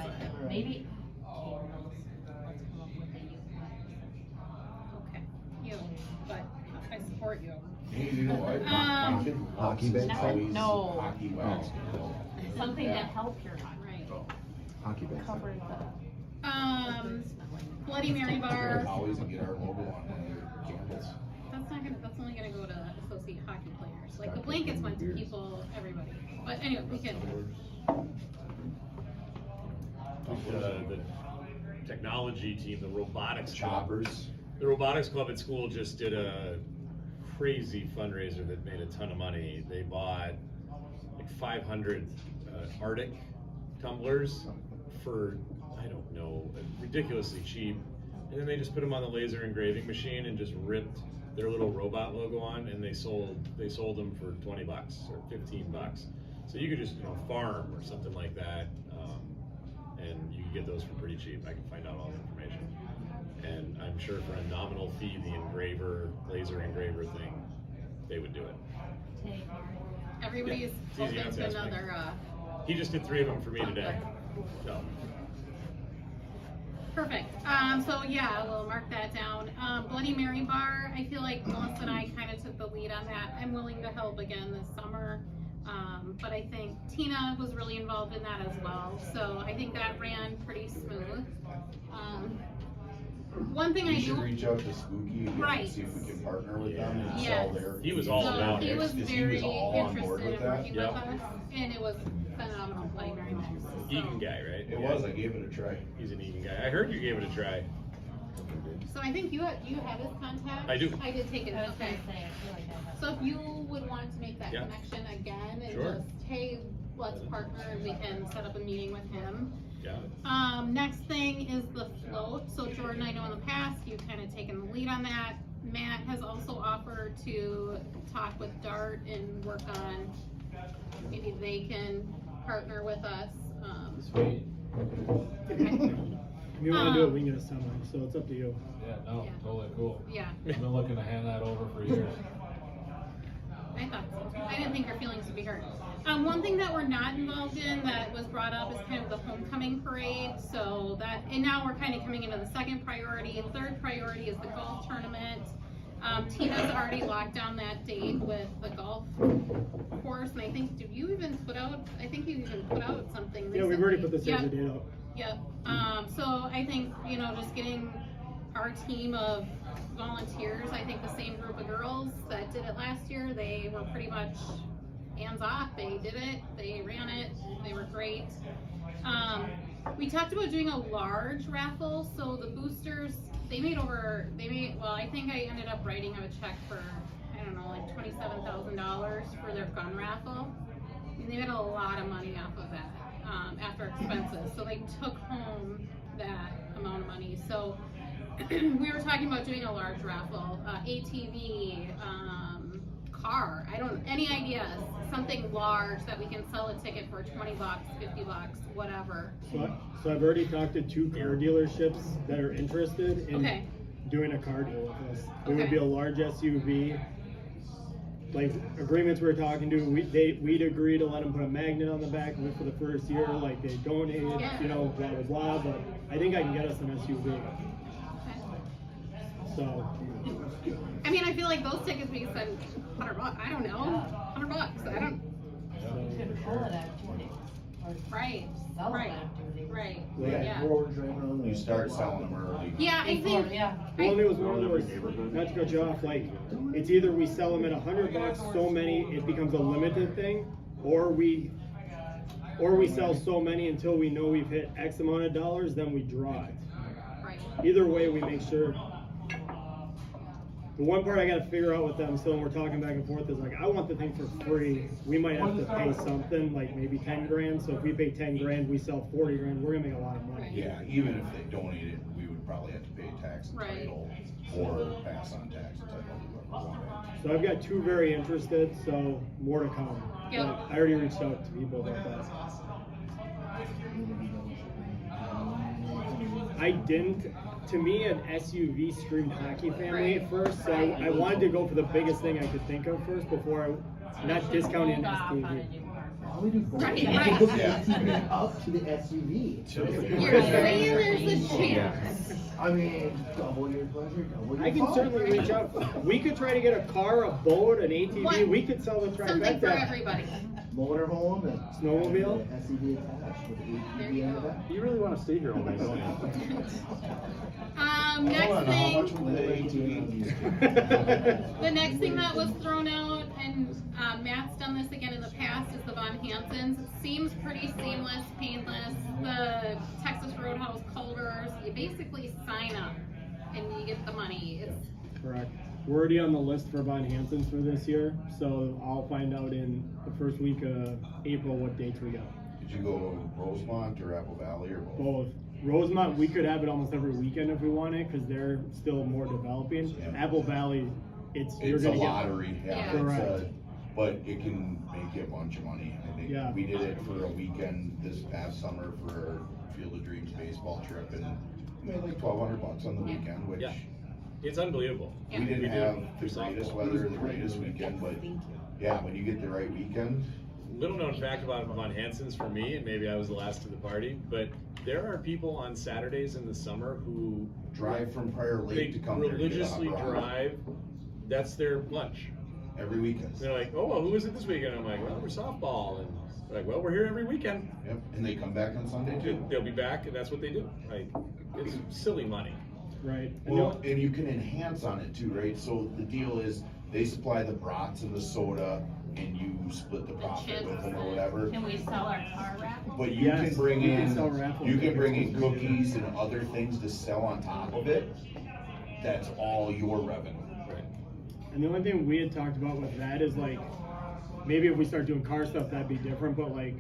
maybe, let's come up with a youth Okay, but I support you. Hey, you know what? My kid loves Hockey his bags? Howie's No. hockey bags. something to Yeah. help your Right. Hockey bags. cover the. Bloody Mary bar. Howie's and get our logo on their candles. That's only gonna go to associate hockey players. Like the blankets went to people, everybody. But anyway, we can. The technology team, the robotics club. Choppers. The robotics club at school just did a crazy fundraiser that made a ton of money. They bought like 500 Arctic tumblers for, I don't know, ridiculously cheap. And then they just put them on the laser engraving machine and just ripped their little robot logo on, and they sold them for $20 or $15. So you could just farm or something like that, and you can get those for pretty cheap. I can find out all the information. And I'm sure for a nominal fee, the laser engraver thing, they would do it. Everybody's It's easy open enough to to ask me. another, He just did 3 of them for me today. So, perfect. So yeah, we'll mark that down. Bloody Mary bar, I feel like Melissa and I kind of took the lead on that. I'm willing to help again this summer. But I think Tina was really involved in that as well. So I think that ran pretty smooth. One thing We I should do, reach out to Spooky again Right. and see if we can partner with them and Yes. sell their. He was all so about he it. was Because he very was all on board interested with in that. working Yep. with us, and it was phenomenal. Bloody Mary mix. Egan guy, right? It was, I gave it a try. He's an Egan guy. I heard you gave it a try. So I think you have his contact? I do. I did take it, I was okay. gonna say, I feel like I have. So if you would want to make that Yeah. connection again and Sure. just, hey, let's partner and we can set up a meeting with him. Yeah. Next thing is the float. So Jordan, I know in the past, you've kind of taken the lead on that. Matt has also offered to talk with Dart and work on, maybe they can partner with us. Sweet. Okay. If you wanna do it, we can get a semi, so it's up to you. Yeah, no, Yeah. totally cool. Yeah. I've been looking to hand that over for years. I thought so. I didn't think her feelings would be hurt. One thing that we're not involved in that was brought up is kind of the homecoming parade. So that, and now we're kind of coming into the second priority. Third priority is the golf tournament. Tina's already locked down that date with the golf course, and I think, did you even put out, I think you even put out something recently. Yeah, we've already put the save Yep. the date out. Yep. So I think, you know, just getting our team of volunteers, I think the same group of girls that did it last year, they were pretty much hands off. They did it, they ran it, they were great. We talked about doing a large raffle, so the boosters, well, I think I ended up writing a check for, I don't know, like $27,000 for their gun raffle. I mean, they made a lot of money off of that, after expenses, so they took home that amount of money. So we were talking about doing a large raffle, ATV, car, any ideas, something large that we can sell a ticket for $20, $50, whatever. So I've already talked to 2 car dealerships that are interested in Okay. doing a car deal with us. It would Okay. be a large SUV. Like agreements we were talking to, we'd agree to let them put a magnet on the back of it for the first year, like they donated, Yeah. you know, blah, blah, blah, but I think I can get us an SUV. Okay. So, I mean, I feel like those tickets we spend $100, I don't know, $100, I don't, You could call it activity, or right, sell it right, activity. right, Yeah, yeah. roads right around the- You start selling them early. Yeah, I think, Yeah. well, it was one of those, not to cut you off, like, it's either we sell them at $100, so many, it becomes a limited thing, or we sell so many until we know we've hit X amount of dollars, then we draw it. right, Either way, we make sure. The one part I gotta figure out with them still, and we're talking back and forth, is like, I want the thing for free. We might have to pay something, like maybe 10 grand, so if we pay 10 grand, we sell 40 grand, we're gonna make a lot of money. Yeah, even if they donate it, we would probably have to pay tax and Right. title, or pass on tax and title to whoever wanted. So I've got 2 very interested, so more to come. Yep. But I already reached out to people about that. I didn't. To me, an SUV screamed hockey family at first, so I wanted to go for the biggest thing I could think of first before not discounting an Hold off on a SUV. new car. Why we do both? Right, We right. put the ATV up to the SUV. you're saying there's a chance. I mean, double your pleasure, double your I can fun. certainly reach out. We could try to get a car, a boat, an ATV. What? We could sell the Something for trifecta. everybody. Motorhome and. Snowmobile? and the SUV attached with the There ATV you on the go. back. You really wanna stay here all night, don't you? Next Hold on, how much thing, would the ATV? the next thing that was thrown out, and Matt's done this again in the past, is the Von Hansens. It seems pretty seamless, painless. The Texas Roadhouse Culvers, you basically sign up and you get the money. It's Correct. We're already on the list for Von Hansens for this year, so I'll find out in the first week of April what dates we got. Did you go Rosemont or Apple Valley or both? Both. Rosemont, we could have it almost every weekend if we wanted, because they're still more developing. Yeah. Apple Valley, you're It's a gonna get. lottery, yeah, Yeah. it's Correct. but it can make you a bunch of money. I think Yeah. we did it for a weekend this past summer for our Field of Dreams baseball trip, and we made like $1,200 on the weekend, which Yeah. It's unbelievable. Yeah. we didn't We did have for the greatest softball. weather, the greatest weekend, but yeah, when you get the right weekend, Little known fact about Von Hansens for me, and maybe I was the last to the party, but there are people on Saturdays in the summer who drive from Prior they Lake to come here to get a hot religiously rock drive. That's their lunch. every weekend. They're like, oh, well, who is it this weekend? I'm like, well, we're softball, and they're like, well, we're here every weekend. Yep, and they come back on Sunday too. They'll be back, and that's what they do. Like, it's silly money. Right. Well, and you can enhance on it too, right? So the deal is, they supply the brats and the soda, and you split the profit with them or whatever. Can we sell our car raffle? But you Yes, can bring you can in, sell raffle you can bring in tickets. cookies and other things to sell on top of it. That's all your revenue. And the only thing we had talked about with that is like, maybe if we start doing car stuff, that'd be different, but like,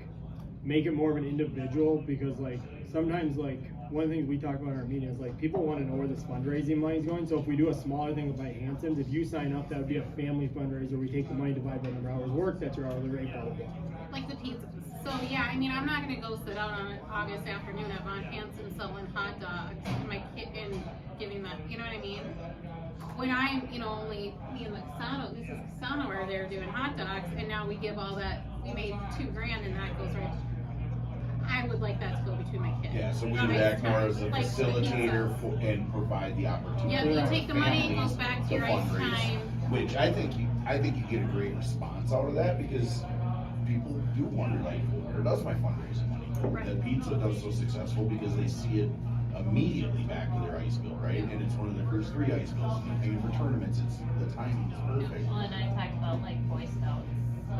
make it more of an individual, because like, sometimes like, one of the things we talk about in our meeting is like, people wanna know where this fundraising money's going, so if we do a smaller thing with Von Hansens, if you sign up, that would be a family fundraiser, we take the money, divide by the number of hours worked, that's your hourly rate, blah, blah, blah. like the pizzas. So yeah, I mean, I'm not gonna go sit out on an August afternoon at Von Hansen selling hot dogs to my kid and giving that, you know what I mean? when I'm, only me and Mrs. Casano are there doing hot dogs, and now we give all that, we made $2,000 and that goes right. I would like that to go between my kids. Yeah, so we Not would my act more time, as a like the facilitator pizza. and provide the opportunity. Yeah, you take the money, it goes back to to your ice fundraise, time. Which I think you get a great response out of that, because people do wonder, like, where does my fundraising money go? Right. The pizza does so successful because they see it immediately back to their ice bill, right? And it's one of the first 3 ice bills, and they're paying for tournaments, the timing is perfect. Well, and I talked about like Boy Scouts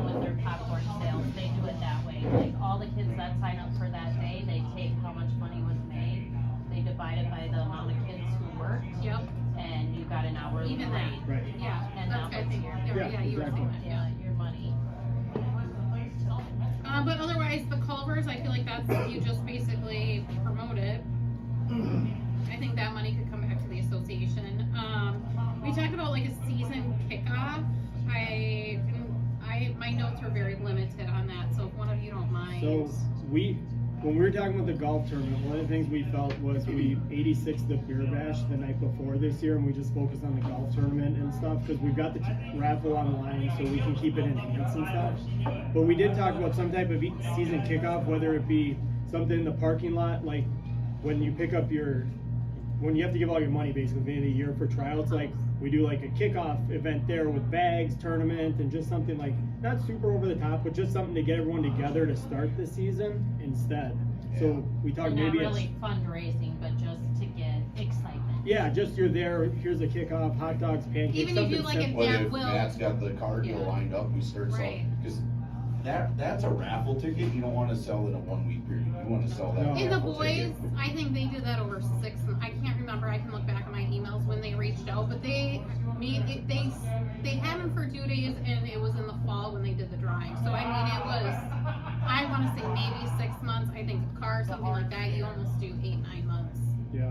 with their popcorn sales, they do it that way. Like all the kids that sign up for that day, they take how much money was made, they divide it by the amount of kids who worked, Yep, and you got an hourly even that, rate. Right. yeah, And that's that good, was your, yeah, you were saying that, yeah. your money. But otherwise, the Culvers, I feel like that's, you just basically promote it. I think that money could come back to the association. We talked about like a season kickoff. My notes were very limited on that, so if one of you don't mind. So when we were talking about the golf tournament, one of the things we felt was we 86'd the beer bash the night before this year, and we just focused on the golf tournament and stuff, because we've got the raffle online, so we can keep it enhanced and stuff. But we did talk about some type of season kickoff, whether it be something in the parking lot, like when you pick up when you have to give all your money basically at the end of the year for tryouts, like we do like a kickoff event there with bags, tournament, and just something like, not super over the top, but just something to get everyone together to start the season instead. So we talked And not maybe really fundraising, but just to get excitement. yeah, just you're there, here's a kickoff, hot dogs, pancakes, Even if you something like simple. Well, Yeah, if well- Matt's got the card deal Yeah. lined up, we start Right. selling, because that's a raffle ticket, you don't wanna sell in a 1-week period, you wanna sell that No. And the raffle boys, ticket. I think they did that over 6, I can't remember, I can look back at my emails when they reached out, but they had them for 2 days, and it was in the fall when they did the drawing. So I mean, it was, I wanna say maybe 6 months, I think a car, something like that, you almost do 8, 9 months.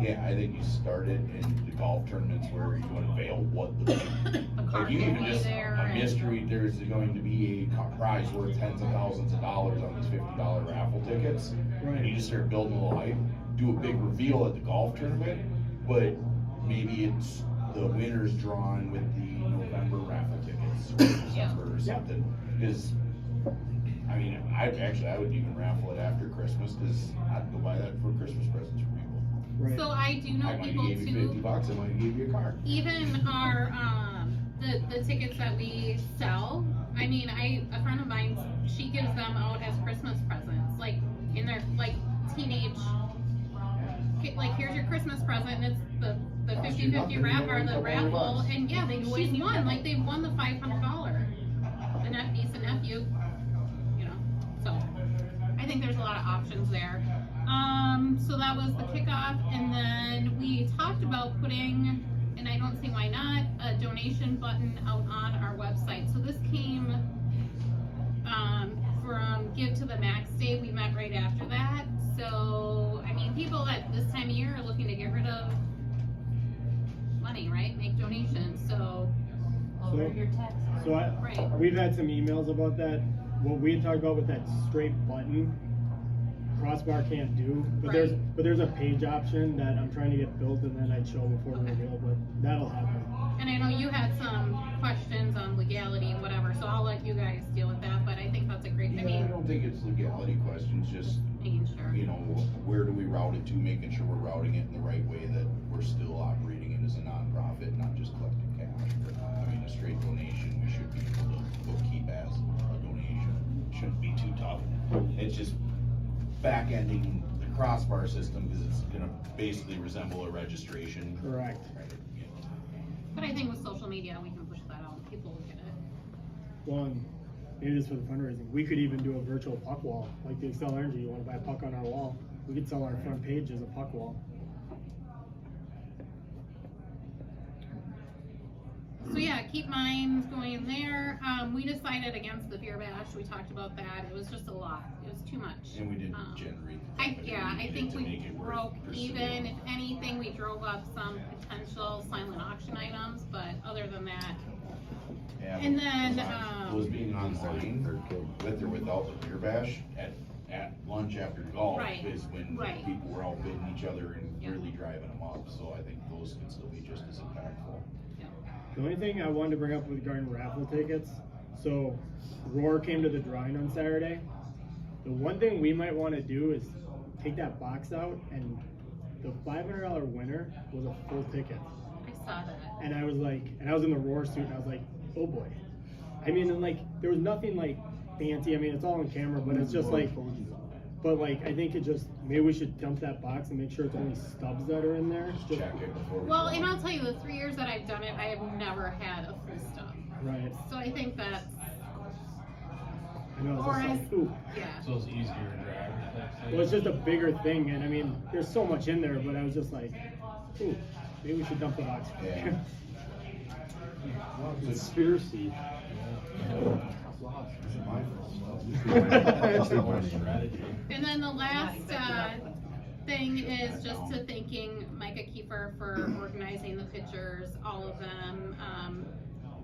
Yeah, I think you start it in the golf tournaments where you unveil what the The like card you will even be just there. a and- mystery. There's going to be a prize worth tens of thousands of dollars on these $50 raffle tickets, Right. and you just start building a little hype. Do a big reveal at the golf tournament, but maybe it's the winners drawn with the November raffle tickets or December or something. Because I mean, I would even raffle it after Christmas, because I'd go buy that for Christmas presents for people. Right. So I do know I might people have gave you too, $50, I might have gave you a car. even our, the tickets that we sell, I mean, a friend of mine, she gives them out as Christmas presents, like, in their, like, teenage, like, here's your Christmas present, and it's the Cost you 50/50 nothing, or you the know, raffle, $200. and yeah, she's won, like, they've won the $500, the niece and nephew, so, I think there's a lot of options there. So that was the kickoff, and then we talked about putting, and I don't see why not, a donation button out on our website. So this came, from Give to the Max Day, we met right after that. So, I mean, people at this time of year are looking to get rid of money, right? Make donations, so, Over your taxes. So right. we've had some emails about that. What we had talked about with that straight button, crossbar can't do, but there's a page option that I'm trying to get built, and then I'd show before the reveal, but that'll happen. And I know you had some questions on legality and whatever, so I'll let you guys deal with that, but I think that's a great, I I mean, don't think it's legality questions, just, making sure. you know, where do we route it to, making sure we're routing it in the right way, that we're still operating it as a nonprofit, not just collecting cash. I mean, a straight donation, we should be able to bookkeep as a donation, shouldn't be too tough. It's just back-ending the crossbar system, because it's gonna basically resemble a registration. Correct. But I think with social media, we can push that out, people will get it. One, maybe this for the fundraising. We could even do a virtual puck wall, like the Excel Energy. You want to buy a puck on our wall? We could sell our front page as a puck wall. So yeah, keep mine going there. We decided against the beer bash, we talked about that, it was just a lot, it was too much. And we didn't generate. the I revenue think to we make it worth broke pursuing. even, if anything, we drove up some potential silent auction items, but other than that, Yeah, and then, was being online, with or without the beer bash, at lunch after golf Right, is when right. people were outbidding each other and Yeah. really driving them up, so I think those can still be just as impactful. yeah. The only thing I wanted to bring up with regarding raffle tickets, so Roar came to the drawing on Saturday. The one thing we might want to do is take that box out, and the $500 winner was a full ticket. I saw that. And I was like, and I was in the Roar suit, and I was like, oh boy. I mean, and like, there was nothing like fancy. I mean, it's all on camera, but it's just like, but like, I think it just, maybe we should dump that box and make sure it's only stubs that are in there. Just, Check it before we Well, go. and I'll tell you, the 3 years that I've done it, I have never had a full stub. right. So I think that's, I know, it's or just as, like, ooh. yeah. So it's easier to drag type thing. Well, it's just a bigger thing, and I mean, there's so much in there, but I was just like, ooh, maybe we should dump the box. Yeah. Conspiracy. And then the last thing is just to thanking Micah Kiefer for organizing the pictures, all of them.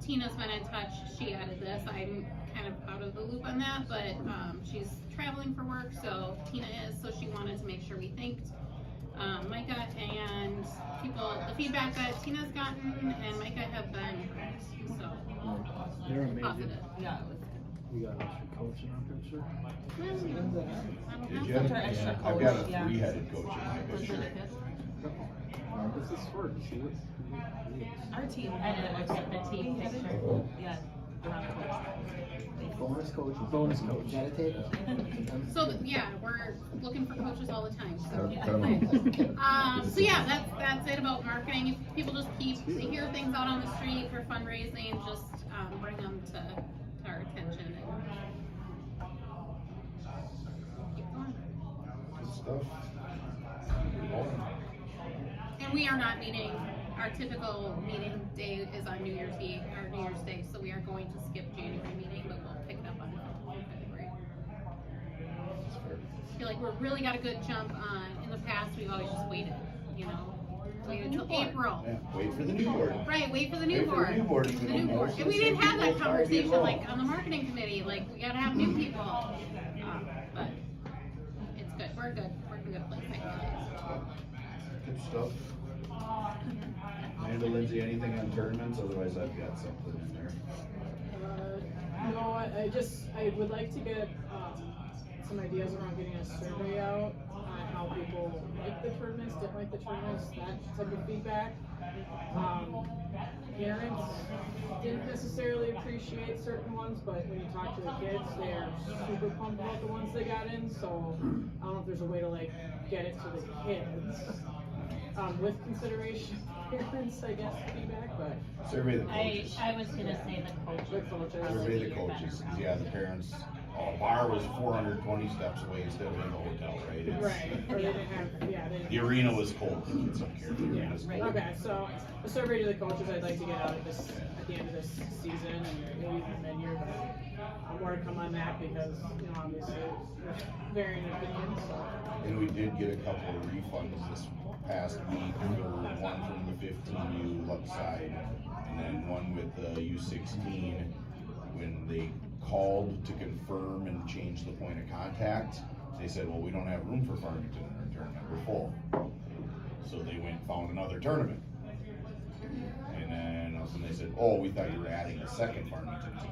Tina's been in touch, she added this, I'm kind of out of the loop on that, but she's traveling for work, so Tina is, so she wanted to make sure we thanked Micah, and the feedback that Tina's gotten and Micah have been great, so They're amazing. positive. Yeah. We got an extra coach in our picture. I don't Did know. you? That's our extra I've got a coach, yeah. three-headed coach in my picture. This is short, you see this? Our team. I didn't look at the team picture. Yeah. Bonus coaches. Bonus coach. Gotta take them. So, yeah, we're looking for coaches all the time, so. I So yeah, that's it about marketing. If people just they hear things out on the street for fundraising, just bring them to our attention. And keep going. Good stuff. And we are not meeting, our typical meeting day is on New Year's Eve, or New Year's Day, so we are going to skip January meeting, but we'll pick it up on February. I feel like we're really got a good jump on, in the past, we've always just waited, you know, waited until April. Yeah, wait for the new board. Right, wait for the new Wait for board. the new board, The even new though board. most And of we the didn't have that people already conversation involved. like on the marketing committee, like we gotta have new people. But it's good, we're good, we're in a good place, I feel like. Good stuff. Amanda, Lindsay, anything on tournaments? Otherwise, I've got something in there. No, I would like to get some ideas around getting a survey out on how people like the tournaments, didn't like the tournaments, that type of feedback. Parents didn't necessarily appreciate certain ones, but when you talk to the kids, they are super pumped about the ones they got in, so I don't know if there's a way to like get it to the kids. With consideration of parents, I guess, feedback, but. Survey the coaches. I was gonna say the coaches. The coaches. probably Survey be the your coaches, better 'cause yeah, the parents, a bar was 420 steps away instead of in the hotel, right? It's- Right, or they didn't have, yeah, they didn't. The arena was cold, the kids don't care if the Yeah, arena's cold. okay, so a survey to the coaches I'd like to get out at the end of this season and maybe even mid-year, but more to come on that because, you know, obviously there's varying opinions, so. And we did get a couple of refunds this past week, there were one from the 15U left side, and then one with the U16, when they called to confirm and change the point of contact, they said, well, we don't have room for Farmington in our tournament, we're full. So they went and found another tournament. And then all of a sudden they said, oh, we thought you were adding a second Farmington team.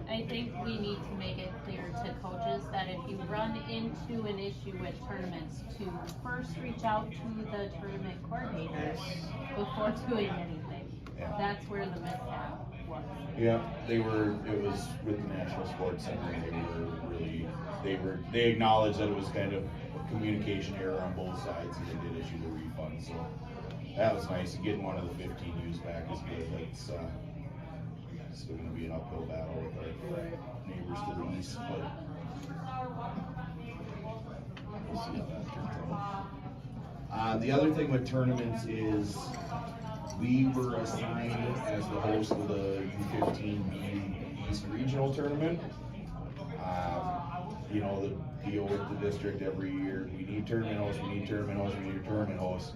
I think we need to make it clear to coaches that if you run into an issue with tournaments, to first reach out to the tournament coordinators before doing anything. Yeah. That's where the mishap was. Yeah, it was with the National Sports Center, they acknowledged that it was kind of a communication error on both sides, and they did issue the refund, so that was nice, and getting one of the 15 U's back is good. It's still gonna be an uphill battle with our neighbors to the east, but we'll see how that turns out. The other thing with tournaments is we were assigned as the host of the U15 East Regional Tournament. You know, the deal with the district every year, we need tournament hosts, we need tournament hosts, we need a tournament host.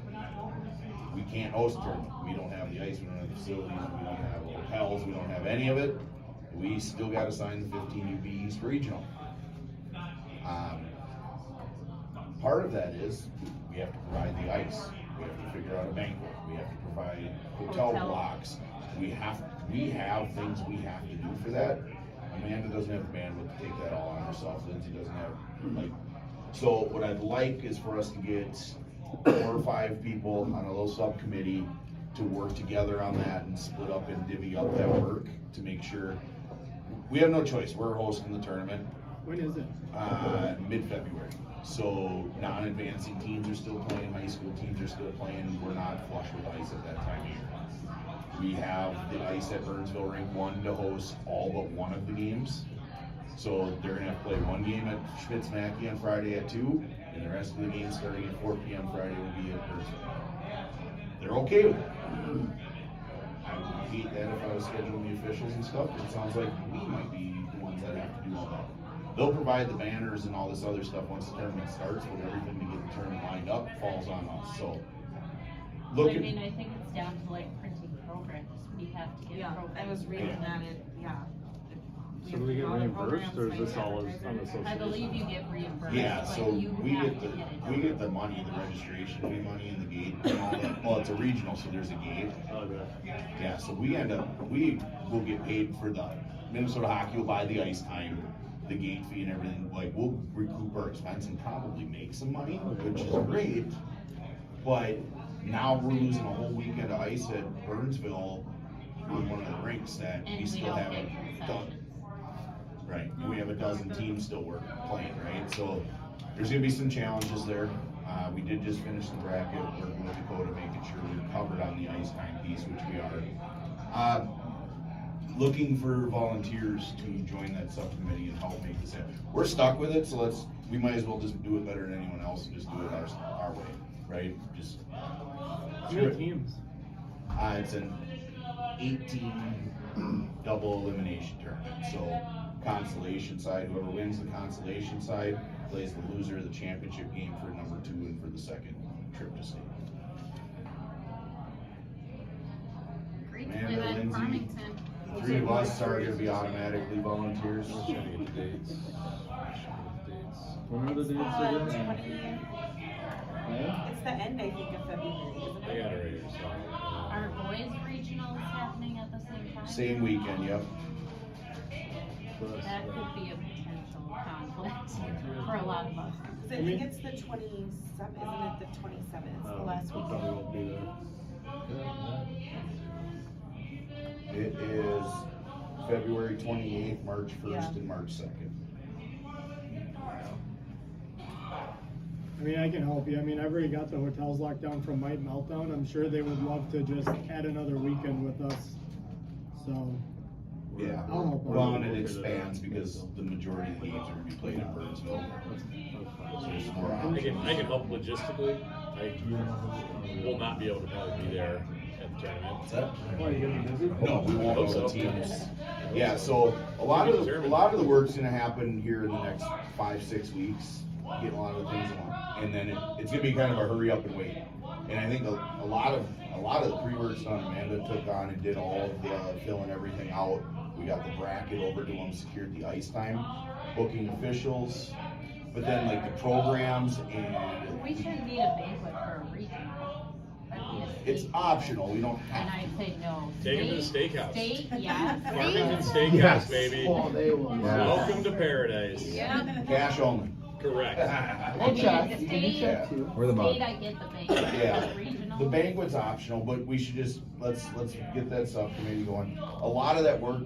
We can't host a tournament. We don't have the ice, we don't have the facilities, we don't have hotels, we don't have any of it. We still got assigned the 15 UB East Regional. Part of that is we have to provide the ice. We have to figure out a banquet. We have to provide hotel blocks. we have things we have to do for that. Amanda doesn't have the bandwidth to take that all on herself. Lindsay doesn't have, like, so what I'd like is for us to get 4 or 5 people on a little subcommittee to work together on that and split up and divvy up that work to make sure. We have no choice. We're hosting the tournament. When is it? Mid-February. So non-advancing teams are still playing, high school teams are still playing. We're not flush with ice at that time of year. We have the ice at Burnsville Rink 1 to host all but one of the games. So they're gonna have to play one game at Schmitz-Mackey on Friday at 2, and the rest of the games starting at 4 p.m. Friday will be at Burnsville. They're okay with it. I would hate that if I was scheduling the officials and stuff. It sounds like we might be the ones that have to do all that. They'll provide the banners and all this other stuff once the tournament starts, but everything to get the tournament lined up falls on us, so. I mean, I think it's down to like printing programs, we have to get Yeah, programs. I was reading that, So do we get reimbursed, or is this all on the association? I believe you get reimbursed, Yeah, but so you we have get to the, get it. we get the money, the registration fee money and the gate and all that. Well, it's a regional, so there's a gate. Okay. Yeah, so we will get paid for the, Minnesota Hockey will buy the ice time, the gate fee and everything. Like, we'll recoup our expense and probably make some money, which is great. But now we're losing a whole weekend of ice at Burnsville on one of the rinks that And we we still don't have get a concessions. right, we have a dozen teams still playing, right? So there's gonna be some challenges there. We did just finish the bracket, working with Dakota, making sure we're covered on the ice time piece, which we are. Looking for volunteers to join that subcommittee and help make this happen. We're stuck with it, so we might as well just do it better than anyone else and just do it our way, right? Just. How many teams? It's an 18 double elimination tournament. So consolation side, whoever wins the consolation side plays the loser of the championship game for number 2 and for the second trip to state. Great to play Amanda, that in Lindsay, Farmington. the 3 of us are gonna be automatically volunteers. Trying to get the dates. When are the dates again? It's the end, I think, of February, isn't I got it right here, sorry. Are boys regionals happening at the same time? Same weekend, yep. That could be a potential conflict for a lot of us. I think it's the 27th, isn't it the 27th, it's the last I probably weekend. won't be there. It is February 28th, March 1st, Yeah. and March 2nd. I mean, I can help you. I mean, I've already got the hotels locked down from Might Meltdown. I'm sure they would love to just add another weekend with us. So, Yeah, I'll help out. well, and it expands because the majority of the games are gonna be played in Burnsville. So there's more I options. can help logistically. I will not be able to probably be there at the tournament. What's that? Why, you gonna be busy? No, we won't Hope know so. the teams. Yeah, so a lot of the work's gonna happen here in the next 5-6 weeks, getting a lot of the things along. And then it's gonna be kind of a hurry up and wait. And I think a lot of the pre-work's done. Amanda took on and did all of the filling everything out. We got the bracket over to them, secured the ice time, booking officials, but then like the programs and. We shouldn't need a banquet for a regional. That'd be a It's state. optional, we don't And have I say no. Take 'em to the State- steakhouse. State, yes. Farmington State. Steakhouse, baby. Oh, they will. Yeah. Welcome to paradise. Yep. to. Cash only. Correct. We'll check, you can State- check too. We're the mug. State, I get the banquet, Yeah. but regional. The banquet's optional, but we should just, let's get that subcommittee going. A lot of that work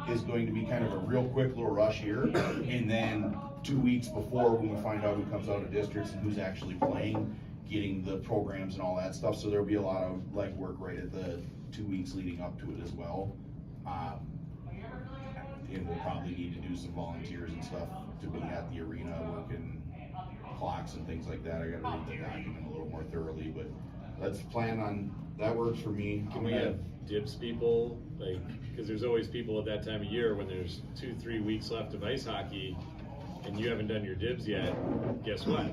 is going to be kind of a real quick little rush here, and then 2 weeks before, when we find out who comes out of districts and who's actually playing, getting the programs and all that stuff, so there'll be a lot of like work right at the 2 weeks leading up to it as well. And we'll probably need to do some volunteers and stuff to be at the arena working clocks and things like that. I gotta read the document a little more thoroughly, but let's plan on, that works for me. Can we have dibs people, like, cause there's always people at that time of year when there's 2-3 weeks left of ice hockey and you haven't done your dibs yet, guess what?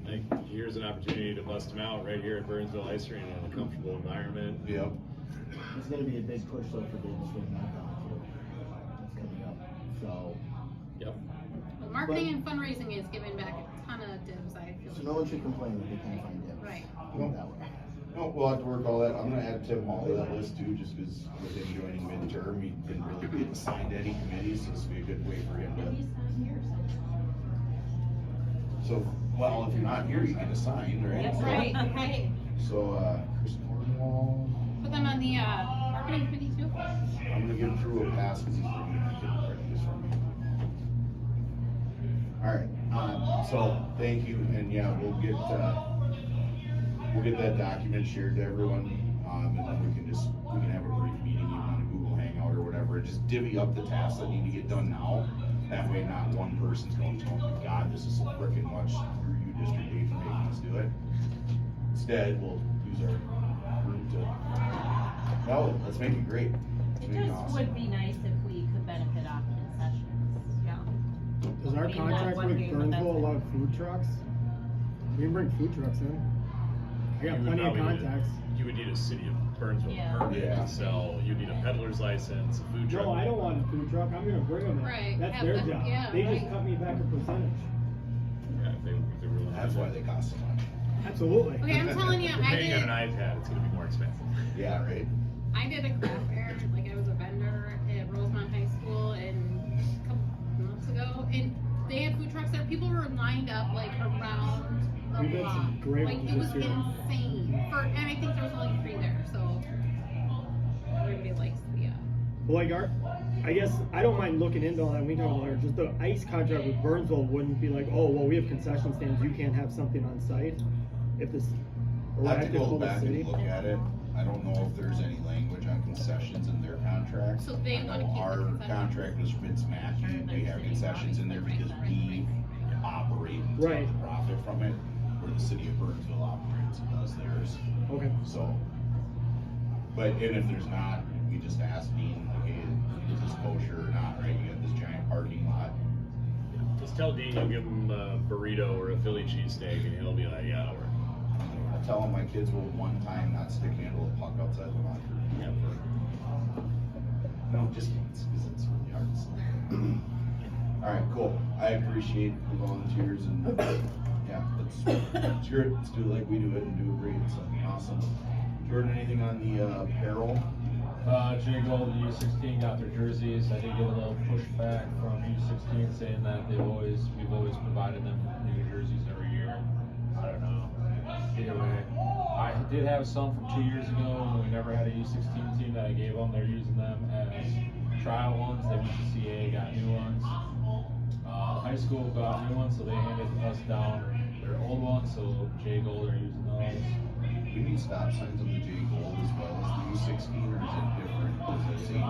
Like, here's an opportunity to bust them out right here at Burnsville Ice Arena in a comfortable environment. Yep. It's gonna be a big push though for Davis winning that down too. It's coming up, so. Yep. But marketing and fundraising is giving back a ton of dibs, I feel. So no one should complain that they can't find dibs. Right. Put it that way. No, we'll have to work all that. I'm gonna add Tim Hall to that list too, just because with him joining midterm, he didn't really get assigned to any committees, so this would be a good way for him And he's not here, to. So, well, if you're not here, you get assigned, right? That's Right, right. So, Chris Cornwall, Put them on the, marketing committee too. I'm gonna give Drew a pass because he's bringing my kid credit this for me. Alright, so, thank you, and yeah, we'll get that document shared to everyone, and then we can have a brief meeting, even on a Google Hangout or whatever, and just divvy up the tasks that need to get done now. That way not one person's going, oh my God, this is so frickin' much, screw you, District 8 for making us do it. Instead, we'll use our room to, no, let's make it great. Let's It make it just awesome. would be nice if we could benefit off concessions. Yeah. Does our Being that contract one with game, but Burnsville that's it. allow food trucks? We can bring food trucks in. I got You would plenty of probably need a- contacts. You would need a city of Burnsville Yeah. permit Yeah. to sell, you need a peddler's license, a food truck. No, I don't want a food truck, I'm gonna bring them in. Right, That's have their them- job. yeah, They just right. cut me back a percentage. Yeah, if they were willing to That's do why that. they cost so much. Absolutely. Okay, I'm telling you, If we're I paying on did, an iPad, it's gonna be more expensive. Yeah, right? I did a craft fair, like I was a vendor at Rosemont High School a couple months ago, and they had food trucks there, people were lined up like around the We've had block. some great Like, ones it was this year. insane, and I think there was only 3 there, so everybody likes the, Well, like I guess, I don't mind looking into all that, we can talk about it, just the ice contract with Burnsville wouldn't be like, oh, well, we have concession stands, you can't have something on site. If this, or I'll would I have to go call the back city? and look at it. I don't know if there's any language on concessions in their contract. So they I know wanna keep the our concessions? contract is Fitzmacky, we have concessions in there because we operate and take Right. the profit from it, where the city of Burnsville operates and does theirs. Okay. So, but even if there's not, we just ask Dean, like, hey, is this kosher or not, right? You got this giant parking lot. Just tell Dean you'll give him a burrito or a Philly cheesesteak and he'll be like, yeah, that'll work. I tell them my kids will one time not stick handle a puck outside the locker room. Yeah, No, just once, because it's really hard to say. Alright, cool. I appreciate the volunteers and, yeah, let's screw it. Let's do it like we do it and do it great. So, awesome. Jordan, anything on the apparel? Jay Gold and U16 got their jerseys. I did get a little pushback from U16 saying that we've always provided them new jerseys every year. I don't know. Either way, I did have some from 2 years ago when we never had a U16 team that I gave them. They're using them as trial ones. They went to CA, got new ones. High school got new ones, so they handed us down their old ones. So Jay Gold are using those. We need stop signs on the J Gold as well as the U16, or is it different? Is it 18?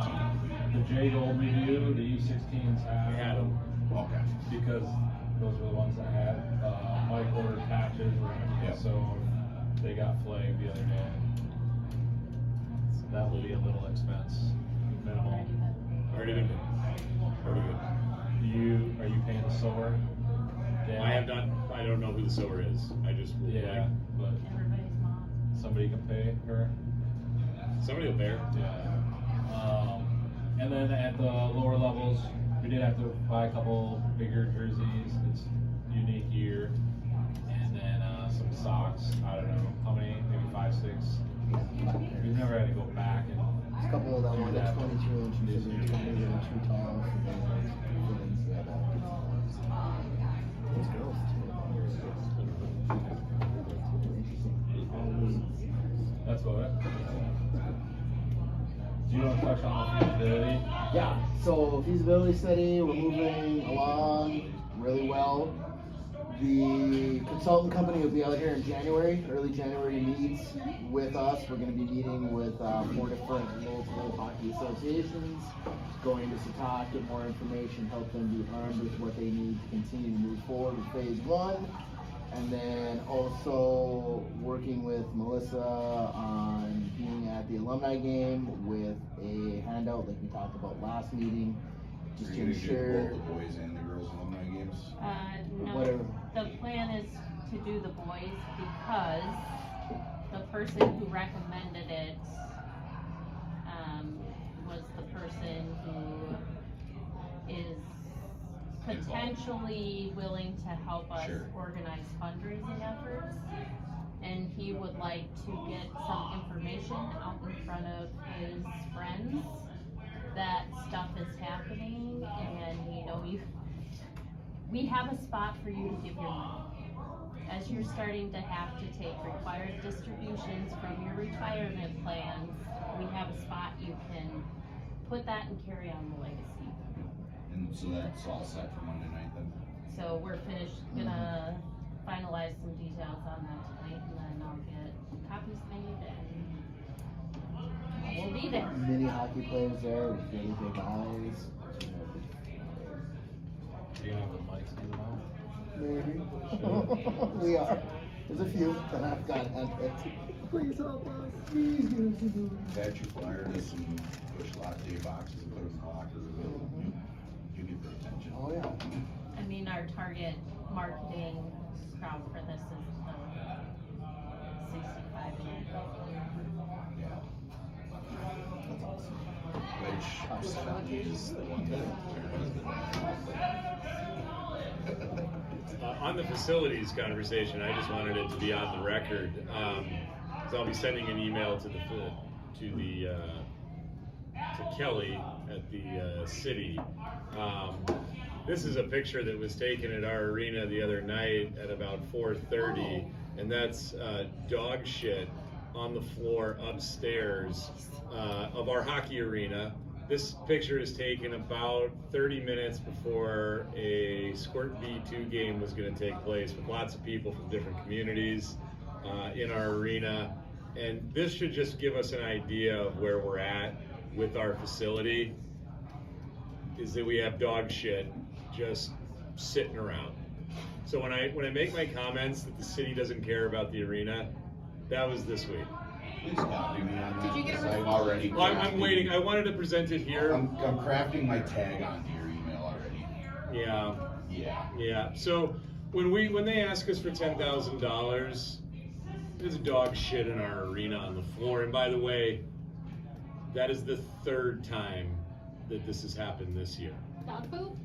The J Gold we do, the U16s had them. Okay. Because those were the ones that had, Mike ordered patches, Yep. so they got flagged the other day. So that will be a little expense, minimal. Already been, already good. Are you paying the sewer? Dan? I have not, I don't know who the sewer is, I just will Yeah, but Everybody's mom. somebody can pay her. somebody will bear. Yeah. And then at the lower levels, we did have to buy a couple bigger jerseys. It's unique year. And then some socks. I don't know how many, maybe 5, 6. We've never had to go back and. There's a couple of them, one that's 22 inches and 20 and too tall for them. Those girls That's about it. Do you want to touch on feasibility? Yeah, so feasibility study, we're moving along really well. The consultant company will be out here in January, early January meets with us. We're gonna be meeting with 4 different local hockey associations, going to Satak, get more information, help them be armed with what they need to continue to move forward with phase 1. And then also working with Melissa on being at the alumni game with a handout like we talked about last meeting, just Are to you gonna do ensure. both the boys and the girls alumni games? No, Whatever. the plan is to do the boys because the person who recommended it, was the person who is potentially willing to help us Sure. organize fundraising efforts. and he would like to get some information out in front of his friends that stuff is happening, and we have a spot for you to give your money. As you're starting to have to take required distributions from your retirement plans, we have a spot you can put that and carry on the legacy. And so that's all set for Monday night then? So we're gonna finalize some details on that tonight, and then I'll get copies made and we'll be there. Mini hockey players there with really big eyes. You gonna have the mics given out? Maybe. We are. There's a few that I've got handpicked. Please help us. Please give us a do. That you flyer to some push latte boxes and put them in the locker room. You get their attention. Oh, yeah. I mean, our target marketing crowd for this is the 65 and Yeah. That's awesome. Which 70 is the one that On the facilities conversation, I just wanted it to be on the record. So I'll be sending an email to Kelly at the city. This is a picture that was taken at our arena the other night at about 4:30, and that's dog shit on the floor upstairs of our hockey arena. This picture is taken about 30 minutes before a Squirt B2 game was going to take place with lots of people from different communities in our arena. And this should just give us an idea of where we're at with our facility, is that we have dog shit just sitting around. So when I make my comments that the city doesn't care about the arena, that was this week. Please copy me on that. Did you get a 'cause I'm response? already. Well, I'm waiting. I wanted to present it here. I'm crafting my tag onto your email already. Yeah. Yeah. Yeah. So when they ask us for $10,000, there's dog shit in our arena on the floor. And by the way, that is the third time that this has happened this year. Dog poop?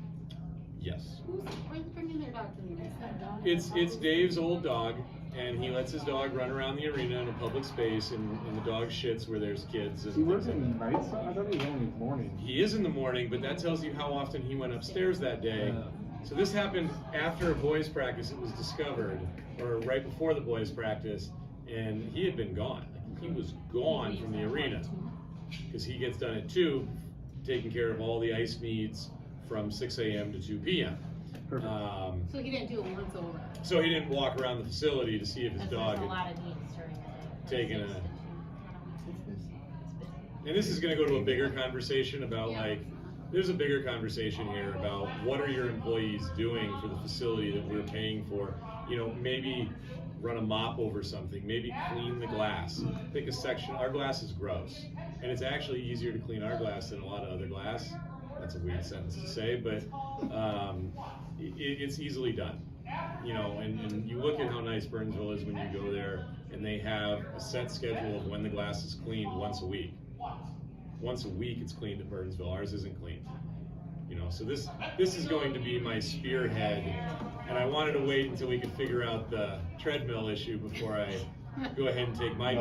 Yes. Where's bringing their dog to the It's Dave's old dog, and he lets his dog run around the arena in a public space, and the dog shits where there's kids. And He works in the nights? I thought he was only morning. He is in the morning, but that tells you how often he went upstairs that day. So this happened after a boys' practice. It was discovered, or right before the boys' practice, and he had been gone. He was gone from the arena because he gets done at 2, taking care of all the ice needs from 6 a.m. to 2 p.m. So he didn't do it once over. So he didn't walk around the facility to see if his Because dog there's a lot had of needs during the day. taken Six a. to two. And this is going to go to a bigger conversation about there's a bigger conversation here about what are your employees doing for the facility that we're paying for. You know, maybe run a mop over something, maybe clean the glass. Pick a section. Our glass is gross, and it's actually easier to clean our glass than a lot of other glass. That's a weird sentence to say, but it's easily done. You know, and you look at how nice Burnsville is when you go there, and they have a set schedule of when the glass is cleaned once a week. Once a week it's cleaned at Burnsville. Ours isn't cleaned. You know, so this is going to be my spearhead, and I wanted to wait until we could figure out the treadmill issue before I go ahead and take my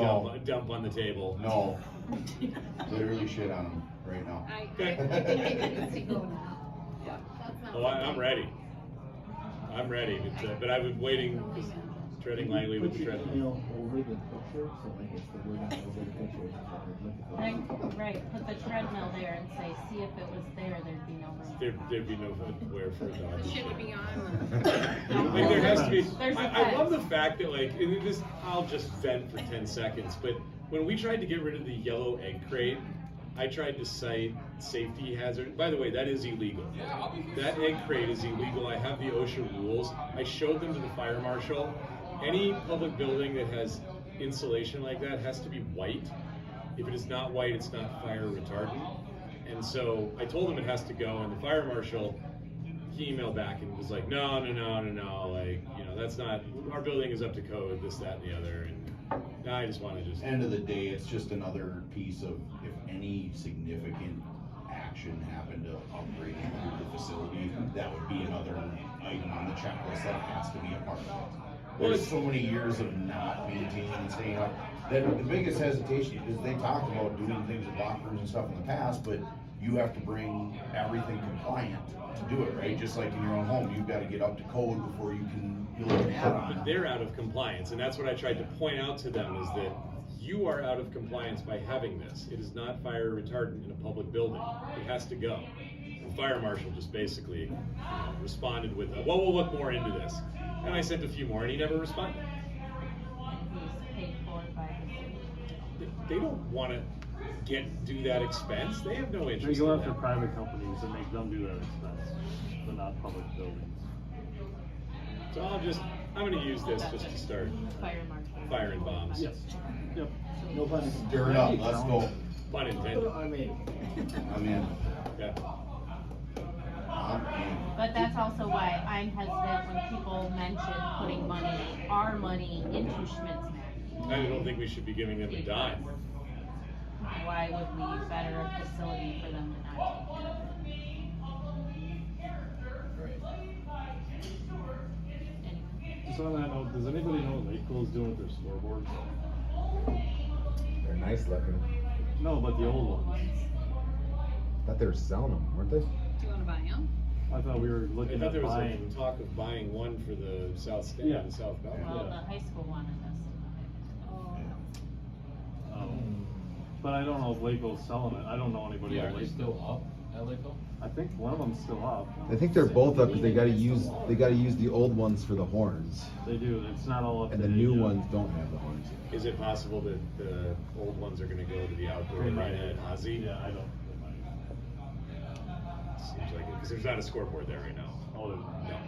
dump on the table. No. Literally shit on him right now. I think it needs to go now. Yeah. That's not Oh, I'm ready. I'm ready, but I've been waiting, just treading lightly with the treadmill. Over the picture, so like it's the word over the picture. Right, put the treadmill there and say, see if it was there, there'd be no room. There'd be nowhere for a dog. The shit would be on. Like there has to be. There's a I love the fence. fact that like I'll just vent for 10 seconds. But when we tried to get rid of the yellow egg crate, I tried to cite safety hazard. By the way, that is illegal. That egg crate is illegal. I have the OSHA rules. I showed them to the fire marshal. Any public building that has insulation like that has to be white. If it is not white, it's not fire retardant. And so I told him it has to go, and the fire marshal, he emailed back and was like, no, like, you know, that's not, our building is up to code, this, that, and the other, and I just want to just. End of the day, it's just another piece of, if any significant action happened to upgrade the facility, that would be another item on the checklist that has to be a part of it. there's so many years of not maintaining and staying up. That the biggest hesitation is they talked about doing things with locker rooms and stuff in the past, but you have to bring everything compliant to do it, right? Just like in your own home, you've got to get up to code before you can build an add-on. But they're out of compliance, and that's what I tried to point out to them, is that you are out of compliance by having this. It is not fire retardant in a public building. It has to go. The fire marshal just basically responded with, well, we'll look more into this. And I sent a few more, and he never responded. Who's paid for by the city? They don't want to do that expense. They have no They interest go in after that. private companies and make them do that expense, but not public buildings. So I'm gonna use this just to start Fire marshal. firing bombs. Yep. Yep. No pun intended. Stir it up, let's go. Pun intended. I'm in. I'm in. Yeah. I'm in. But that's also why I'm hesitant when people mention putting money, our money, into Schmidt's Mac. I don't think we should be giving them a dime. Why would we better a facility for them to not take care of it? Anyway. Just on that note, does anybody know what Lakeville's doing with their scoreboards? They're nice looking. No, but the old ones. Thought they were selling them, weren't they? Do you wanna buy them? I thought we were I looking thought at there was buying. a talk of buying one for the south stand Yeah. and south bound. Well, the high school wanted us. But I don't know if Lakeville's selling it. I don't know anybody Yeah, at are they Lakeville. still up at Lakeville? I think one of them's still up. I think they're both up because they gotta use the old ones for the horns. They do. It's not all up And to the date new yet. ones don't have the horns. Is it possible that the old ones are gonna go to the outdoor They might. arena at Ozzie? Yeah, I don't. Seems like it, because there's not a scoreboard there right now. Oh, No.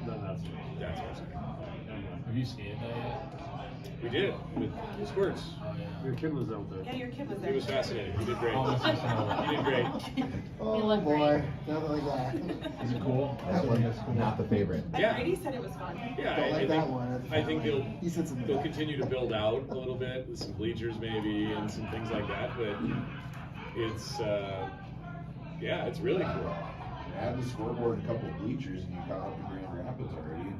then that's. That's what I'm saying. Have you skated that yet? We did, with squirts. Oh, yeah. Your kid was out there. Yeah, your kid was He there. was fascinating. He did great. Oh, this is He did great. Oh look boy, not like that. Is it cool? That one's not the favorite. Yeah. Brady said it was fun. Yeah, Don't I like think, that one. That's I think fine. He sits in the they'll back. continue to build out a little bit with some bleachers maybe and some things like that, but it's, yeah, it's really cool. Add the scoreboard, a couple of bleachers, and you caught up to Grand Rapids already.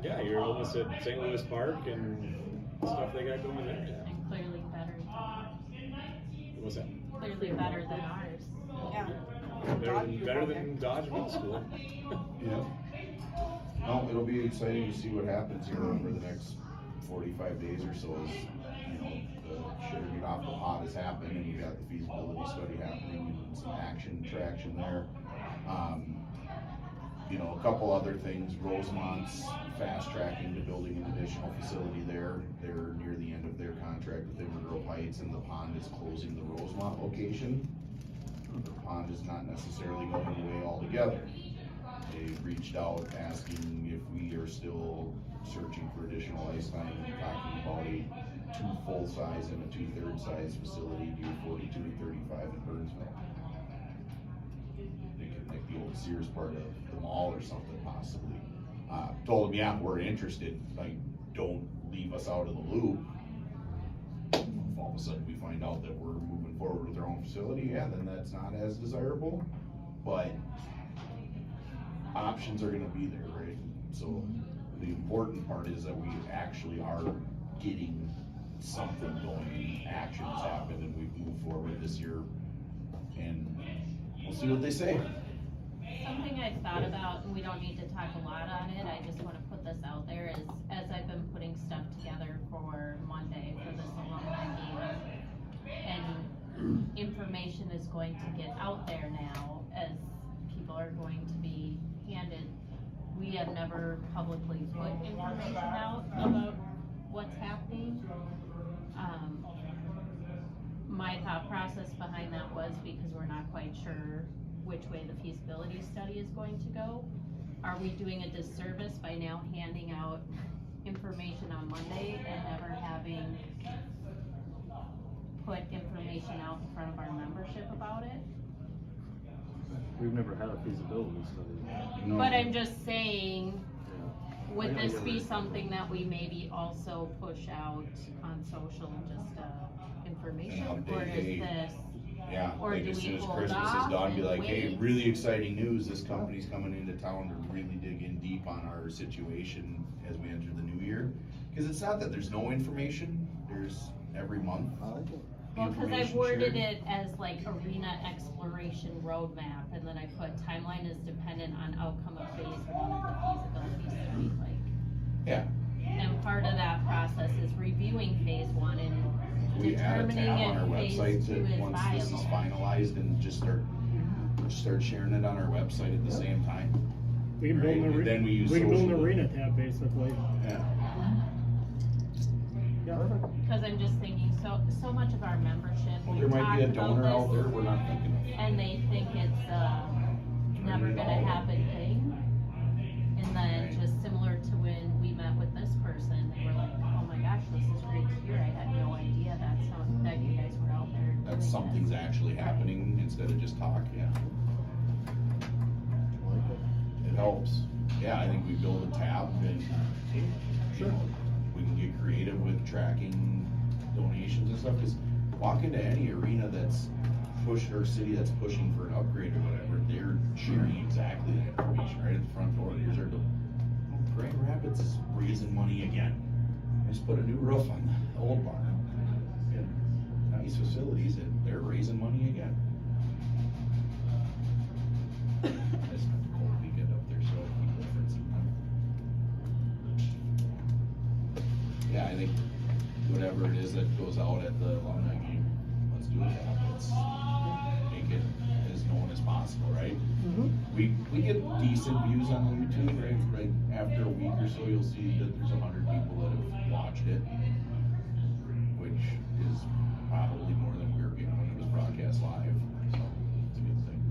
Yeah, you're almost at St. Louis Park and stuff they got going there. And clearly better, What's that? clearly better than ours. Yeah. Better than Dodge Middle School. Yeah. No, it'll be exciting to see what happens here over the next 45 days or so as, the sugar get off the pot has happened and you got the feasibility study happening and some traction there. A couple other things, Rosemont's fast tracking to building an additional facility there. They're near the end of their contract with Emerald Heights and the pond is closing the Rosemont location. The pond is not necessarily going away altogether. They reached out asking if we are still searching for additional ice time, talking about a 2 full-size and a 2/3 size facility near 42 and 35 in Burnsville. They could make the old Sears part of the mall or something possibly. Told them, yeah, we're interested, like, don't leave us out of the loop. If all of a sudden we find out that we're moving forward with our own facility, yeah, then that's not as desirable, but options are gonna be there, right? So the important part is that we actually are getting something going, actions happen, and we've moved forward this year, and we'll see what they say. Something I've thought about, and we don't need to talk a lot on it, I just wanna put this out there, is as I've been putting stuff together for Monday for this alumni game, and information is going to get out there now, as people are going to be handed. We have never publicly put information out about what's happening. My thought process behind that was because we're not quite sure which way the feasibility study is going to go. Are we doing a disservice by now handing out information on Monday and never having put information out in front of our membership about it? We've never had a feasibility study. No. But I'm just saying, Yeah. would I this get be it. something that we maybe also push out on social, just, information, An or update, is this? Yeah, Or like do as we soon as hold Christmas is off done, be and like, hey, wait? really exciting news, this company's coming into town to really dig in deep on our situation as we enter the new year. Cause it's not that there's no information, there's every month. I like it. Well, cause I've information worded shared. it as like arena exploration roadmap, and then I put timeline is dependent on outcome of phase 1 of the feasibility study, like. Yeah, And part of that process is reviewing phase 1 and we add a determining tab on our if phase website 2 that is once this is viable. finalized and just start sharing it on our website at the same time. We can build Right, then we use we can build an social. arena tab basically. Yeah, Yeah. Cause I'm just thinking, so much of our membership, well, we there might be a talked about donor out there this, we're not thinking of. and they think it's never Ready to gonna go. happen thing. And then Right. just similar to when we met with this person, they were like, oh my gosh, this is great to hear, I had no idea that you guys were out there doing That this. something's actually happening instead of just talk, yeah. I like it. It helps. Yeah, I think we build a tab and, you know, we can get creative with tracking donations and stuff, cause walk into any arena that's or city that's pushing for an upgrade or whatever, they're sharing exactly that information right at the front door. Here's our Grand Rapids is raising money again. They just put a new roof on the old barn. And nice facilities, and they're raising money again. I just spent a cold weekend up there, so I keep referencing them. Yeah, I think whatever it is that goes out at the alumni game, let's do it. Let's make it as known as possible, right? We get decent views on the YouTube, right? Right after a week or so, you'll see that there's 100 people that have watched it, which is probably more than we were getting when it was broadcast live. So it's a good thing.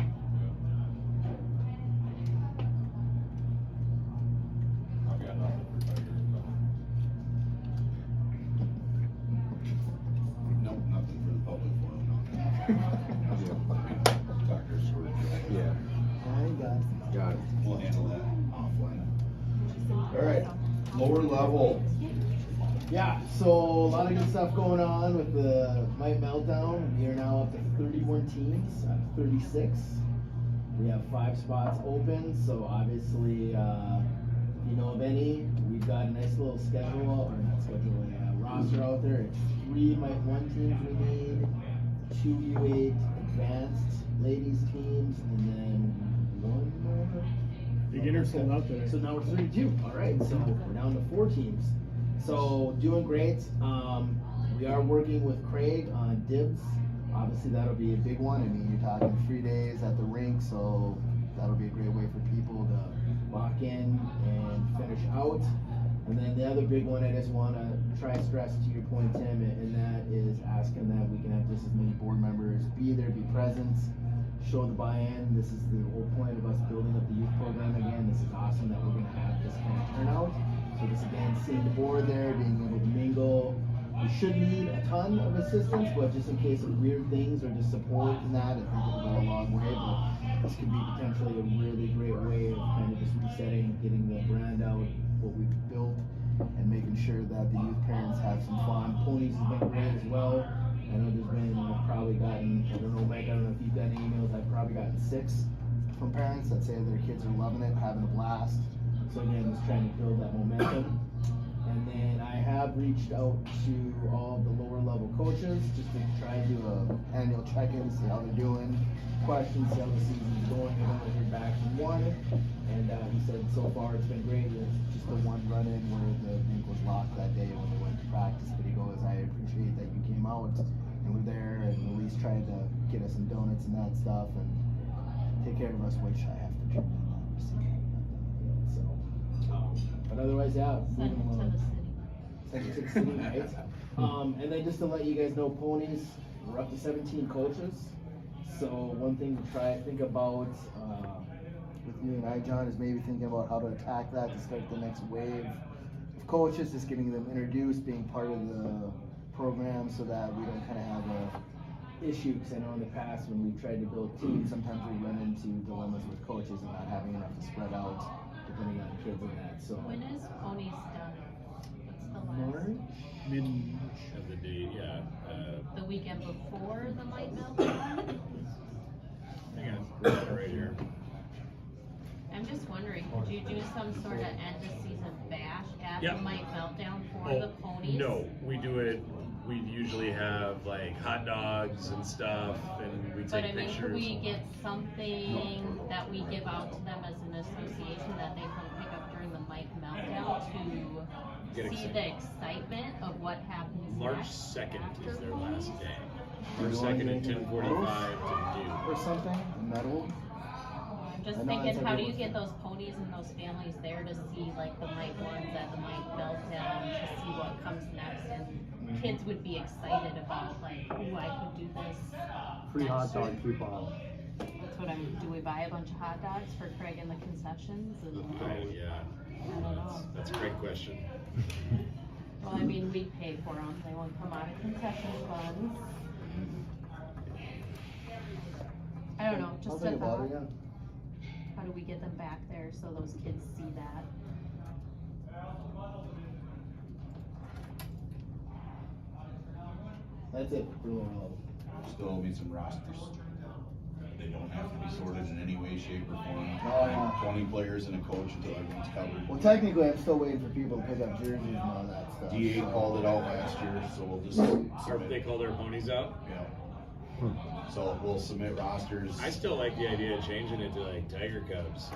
I've got nothing for Tigers, so. Nope, nothing for the public forum. Dr. Stewart. Yeah. I got it. Got it. We'll handle that offline. All right, lower level. Yeah, so a lot of good stuff going on with the Might Meltdown. We are now up to 31 teams out of 36. We have 5 spots open, so obviously, if you know of any, we've got a nice little schedule, or not schedule, roster out there. It's 3 Might 1 teams we need, 2 U8 advanced ladies teams, and then 1 more. Beginners sold out today. So now we're 32. All right, so we're down to 4 teams. So doing great. We are working with Craig on dibs. Obviously, that'll be a big one. I mean, you're talking 3 days at the rink, so that'll be a great way for people to lock in and finish out. And then the other big one I just want to try and stress to your point, Tim, and that is asking that we can have just as many board members be there, be present, show the buy-in. This is the whole point of us building up the youth program again. This is awesome that we're going to have this kind of turnout. So this again, seeing the board there, being able to mingle. We should need a ton of assistance, but just in case of weird things or just support in that, I think it'll go a long way. But this could be potentially a really great way of kind of just resetting, getting the brand out, what we've built, and making sure that the youth parents have some fun. Ponies has been great as well. I know there's been, I've probably gotten, I don't know, Mike, I don't know if you've got any emails, I've probably gotten 6 from parents that say their kids are loving it, having a blast. So again, just trying to build that momentum. And then I have reached out to all the lower level coaches just to try and do a annual check-in, see how they're doing, questions, see how the season's going. I've only heard back from one, and he said so far it's been great. There's just the one run-in where the rink was locked that day when they went to practice, but he goes, I appreciate that you came out and were there and at least tried to get us some donuts and that stuff and take care of us, which I have to turn in that receipt. So, but otherwise, yeah, Send moving it to along. the city. Send it to the city, right? And then just to let you guys know, ponies, we're up to 17 coaches. So one thing to try to think about with you and I, John, is maybe thinking about how to attack that to start the next wave of coaches, just getting them introduced, being part of the program so that we don't kind of have a issue, because I know in the past when we've tried to build teams, sometimes we run into dilemmas with coaches and not having enough to spread out depending on kids and that, so. When is ponies done? What's the March? last? Mid-March. Of the date, yeah. The weekend before the Might Meltdown? some sort of end of season bash at Yeah. the Mike Meltdown for the ponies? No, we do it, we usually have like hot dogs and stuff, and we But take I mean, pictures. could we get something that we give out to them as an association that they can pick up during the Mike Meltdown Get to see excited. the excitement of what happens March next 2nd after is their ponies? last day. March 2nd at 10:45 Or something, a medal? I'm just I know thinking, that's how do everyone's you get thing. those ponies and those families there to see like the Mike ones at the Mike Meltdown, to see what comes next, and kids would be excited about like, ooh, I could do this. Free hot next year. dog coupon. That's what I'm, do we buy a bunch of hot dogs for Craig in the concessions? And Yeah, I don't know. that's a great question. Well, I mean, we pay for them, they won't come out of concession funds. I don't know, I'll just a think about thought. it, yeah. How do we get them back there so those kids see that? That's it for lower level. Still be some rosters. They don't have to be sorted in any way, shape, or form. Oh, yeah. 20 players and a coach until everyone's covered. Well, technically, I'm still waiting for people to pick up jerseys and all that stuff. DA so- called it out last year, so we'll just Or they submit. call their ponies out? Yeah. So we'll submit rosters. I still like the idea of changing it to like Tiger Cubs.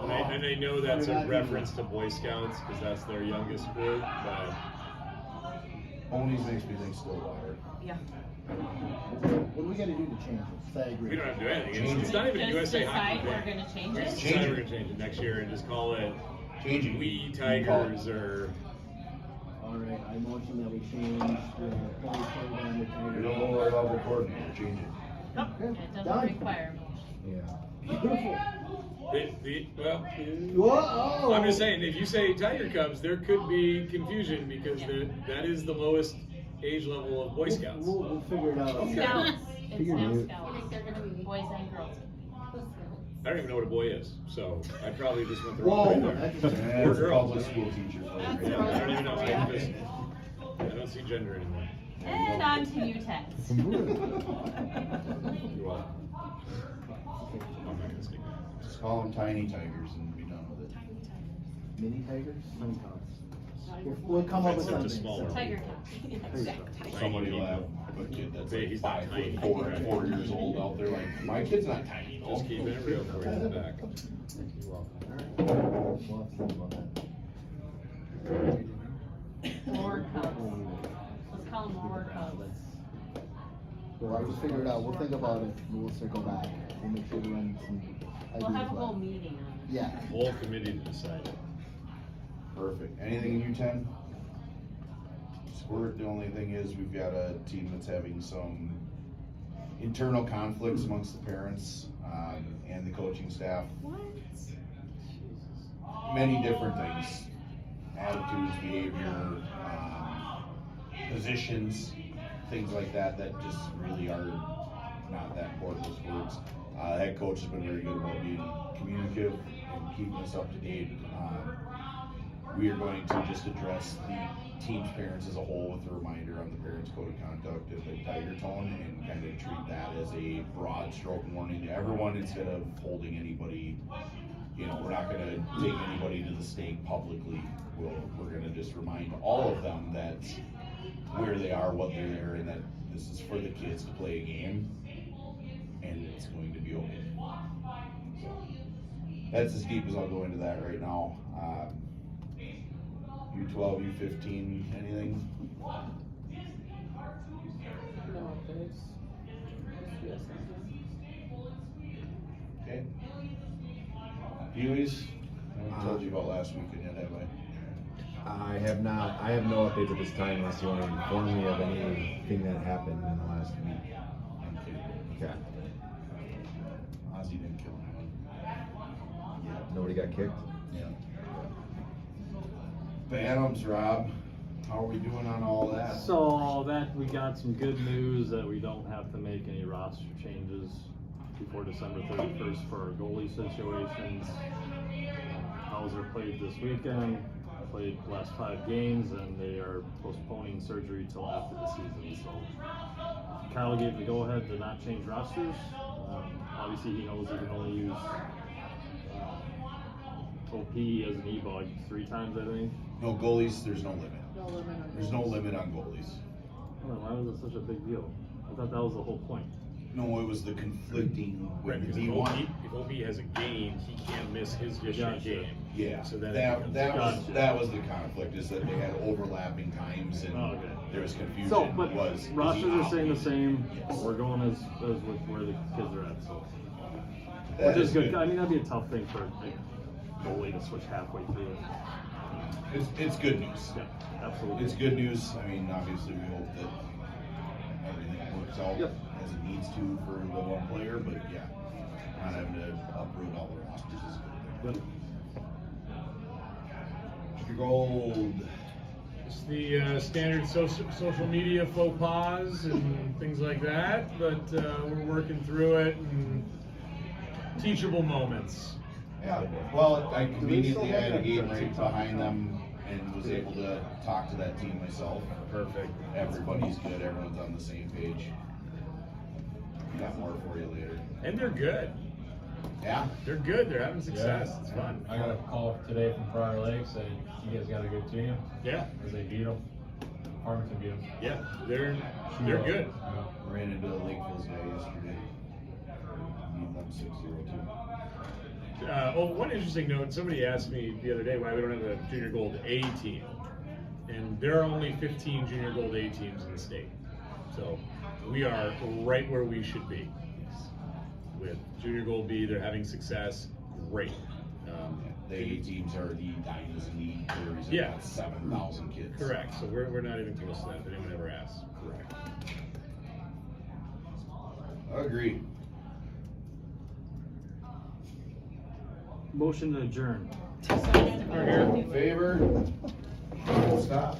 And I know that's They're a not reference to Boy Scouts, because that's their youngest group, but Ponies makes me think Stillwater. Yeah. What do we gotta do to change this? I agree. we don't have to do anything. Change It's it. not even a Just USA Hockey decide we're thing. gonna change Just it? decide Change we're it. gonna change it next year and just call it Changing. We You call it. Tigers or Alright, I motion that we change the pony program to Tiger. You're the lower level coordinator, change it. Okay, It doesn't done. require a motion. Yeah. Beautiful. well, Whoa! I'm just saying, if you say Tiger Cubs, there could be confusion because that is the lowest age level of Boy Scouts. We'll figure it out. Scouts, it's Figure now it Scouts, They're gonna be boys and girls. I don't even know what a boy is, so I probably just went the Whoa, wrong way there. that's- And Or it's a girls. public school teacher for you. Yeah, I don't even know. I don't see gender anymore. And on to you, Tex. You're welcome. I'm not gonna speak. Just call them tiny tigers and be done with it. Mini tigers? We'll come up with That's such a something. small one. Tiger Cubs. Somebody will have a kid that's like He's not 5'4" tiny. and 4 years old out there like, my kid's not tiny though. Just keeping it real for you in the back. You're welcome. We'll have to think about that. More Cubs. Let's call them more Cubs. Well, I'll just figure it out. We'll think about it. We'll circle back. We'll make sure we run some We'll ideas have a by. whole meeting on it. Yeah. Whole committee to decide it. Perfect. Anything in U10? Squirt, the only thing is we've got a team that's having some internal conflicts amongst the parents, and the coaching staff. What? Many different things. Attitudes, behavior, positions, things like that just really are not that important as words. Head coach has been very good about being communicative and keeping us up to date. We are going to just address the team's parents as a whole with a reminder on the parents' code of conduct and the Tiger tone, and kind of treat that as a broad stroke warning to everyone instead of holding anybody. You know, we're not gonna take anybody to the stake publicly. We're gonna just remind all of them that where they are, what they're there, and that this is for the kids to play a game, and it's going to be okay. So, that's as deep as I'll go into that right now. U12, U15, anything? No, thanks. Yes, Okay. Hueys, I haven't told you about last weekend yet, have I? I have not. I have no updates at this time unless you want to inform me of anything that happened in the last week. I'm kidding. Okay. Ozzy didn't kill anyone. Yeah. Nobody got kicked? Yeah. Phantoms, Rob, how are we doing on all that? So that we got some good news that we don't have to make any roster changes before December 31st for our goalie situations. Hauser played this weekend, played the last 5 games, and they are postponing surgery till after the season. So Kyle gave the go-ahead to not change rosters. Obviously, he knows he can only use OP as an E-ball, like 3 times, I think. No goalies, there's no limit. No limit on There's no goals. limit on goalies. Well, why was it such a big deal? I thought that was the whole point. No, it was the conflicting Right, with because the if D1. OP has a game, he can't miss his Michigan Gotcha. game. Yeah, So then it that becomes- was that was the conflict, is that they had overlapping times and Oh, okay. there was confusion. So, but was rosters he are out? saying the same. Yes. We're going as with where the kids are at, so. That Which is is good. good. I mean, that'd be a tough thing for a goalie to switch halfway through it. It's good news. Yeah, absolutely. It's good news. I mean, obviously, we hope that everything works out Yep. as it needs to for the one player, but yeah, not having to uproot all the rosters is a good thing. Mr. Gold. It's the standard social media faux pas and things like that, but we're working through it and teachable moments. Yeah, well, I still conveniently have had a that game TikTok right behind them and was able to talk to that team myself. Perfect. Everybody's good, everyone's on the same page. Got more for you later. And they're good. Yeah? They're good. They're having success. Yeah. It's fun. I got a call today from Prior Lake saying you guys got a good team. Yeah. Because they beat them. Farmington beat them. Yeah. They're good. Ran into the Lakeville's guy yesterday. Beat them 6-0 too. One interesting note, somebody asked me the other day why we don't have a junior gold A team. And there are only 15 junior gold A teams in the state. So we are right where we should be. With junior gold B, they're having success, great. The A teams are the dynasty. There's Yeah. about 7,000 kids. Correct, so we're not even close to that, if anyone ever asks. Correct. Agreed. Motion to adjourn. All in favor? Stop.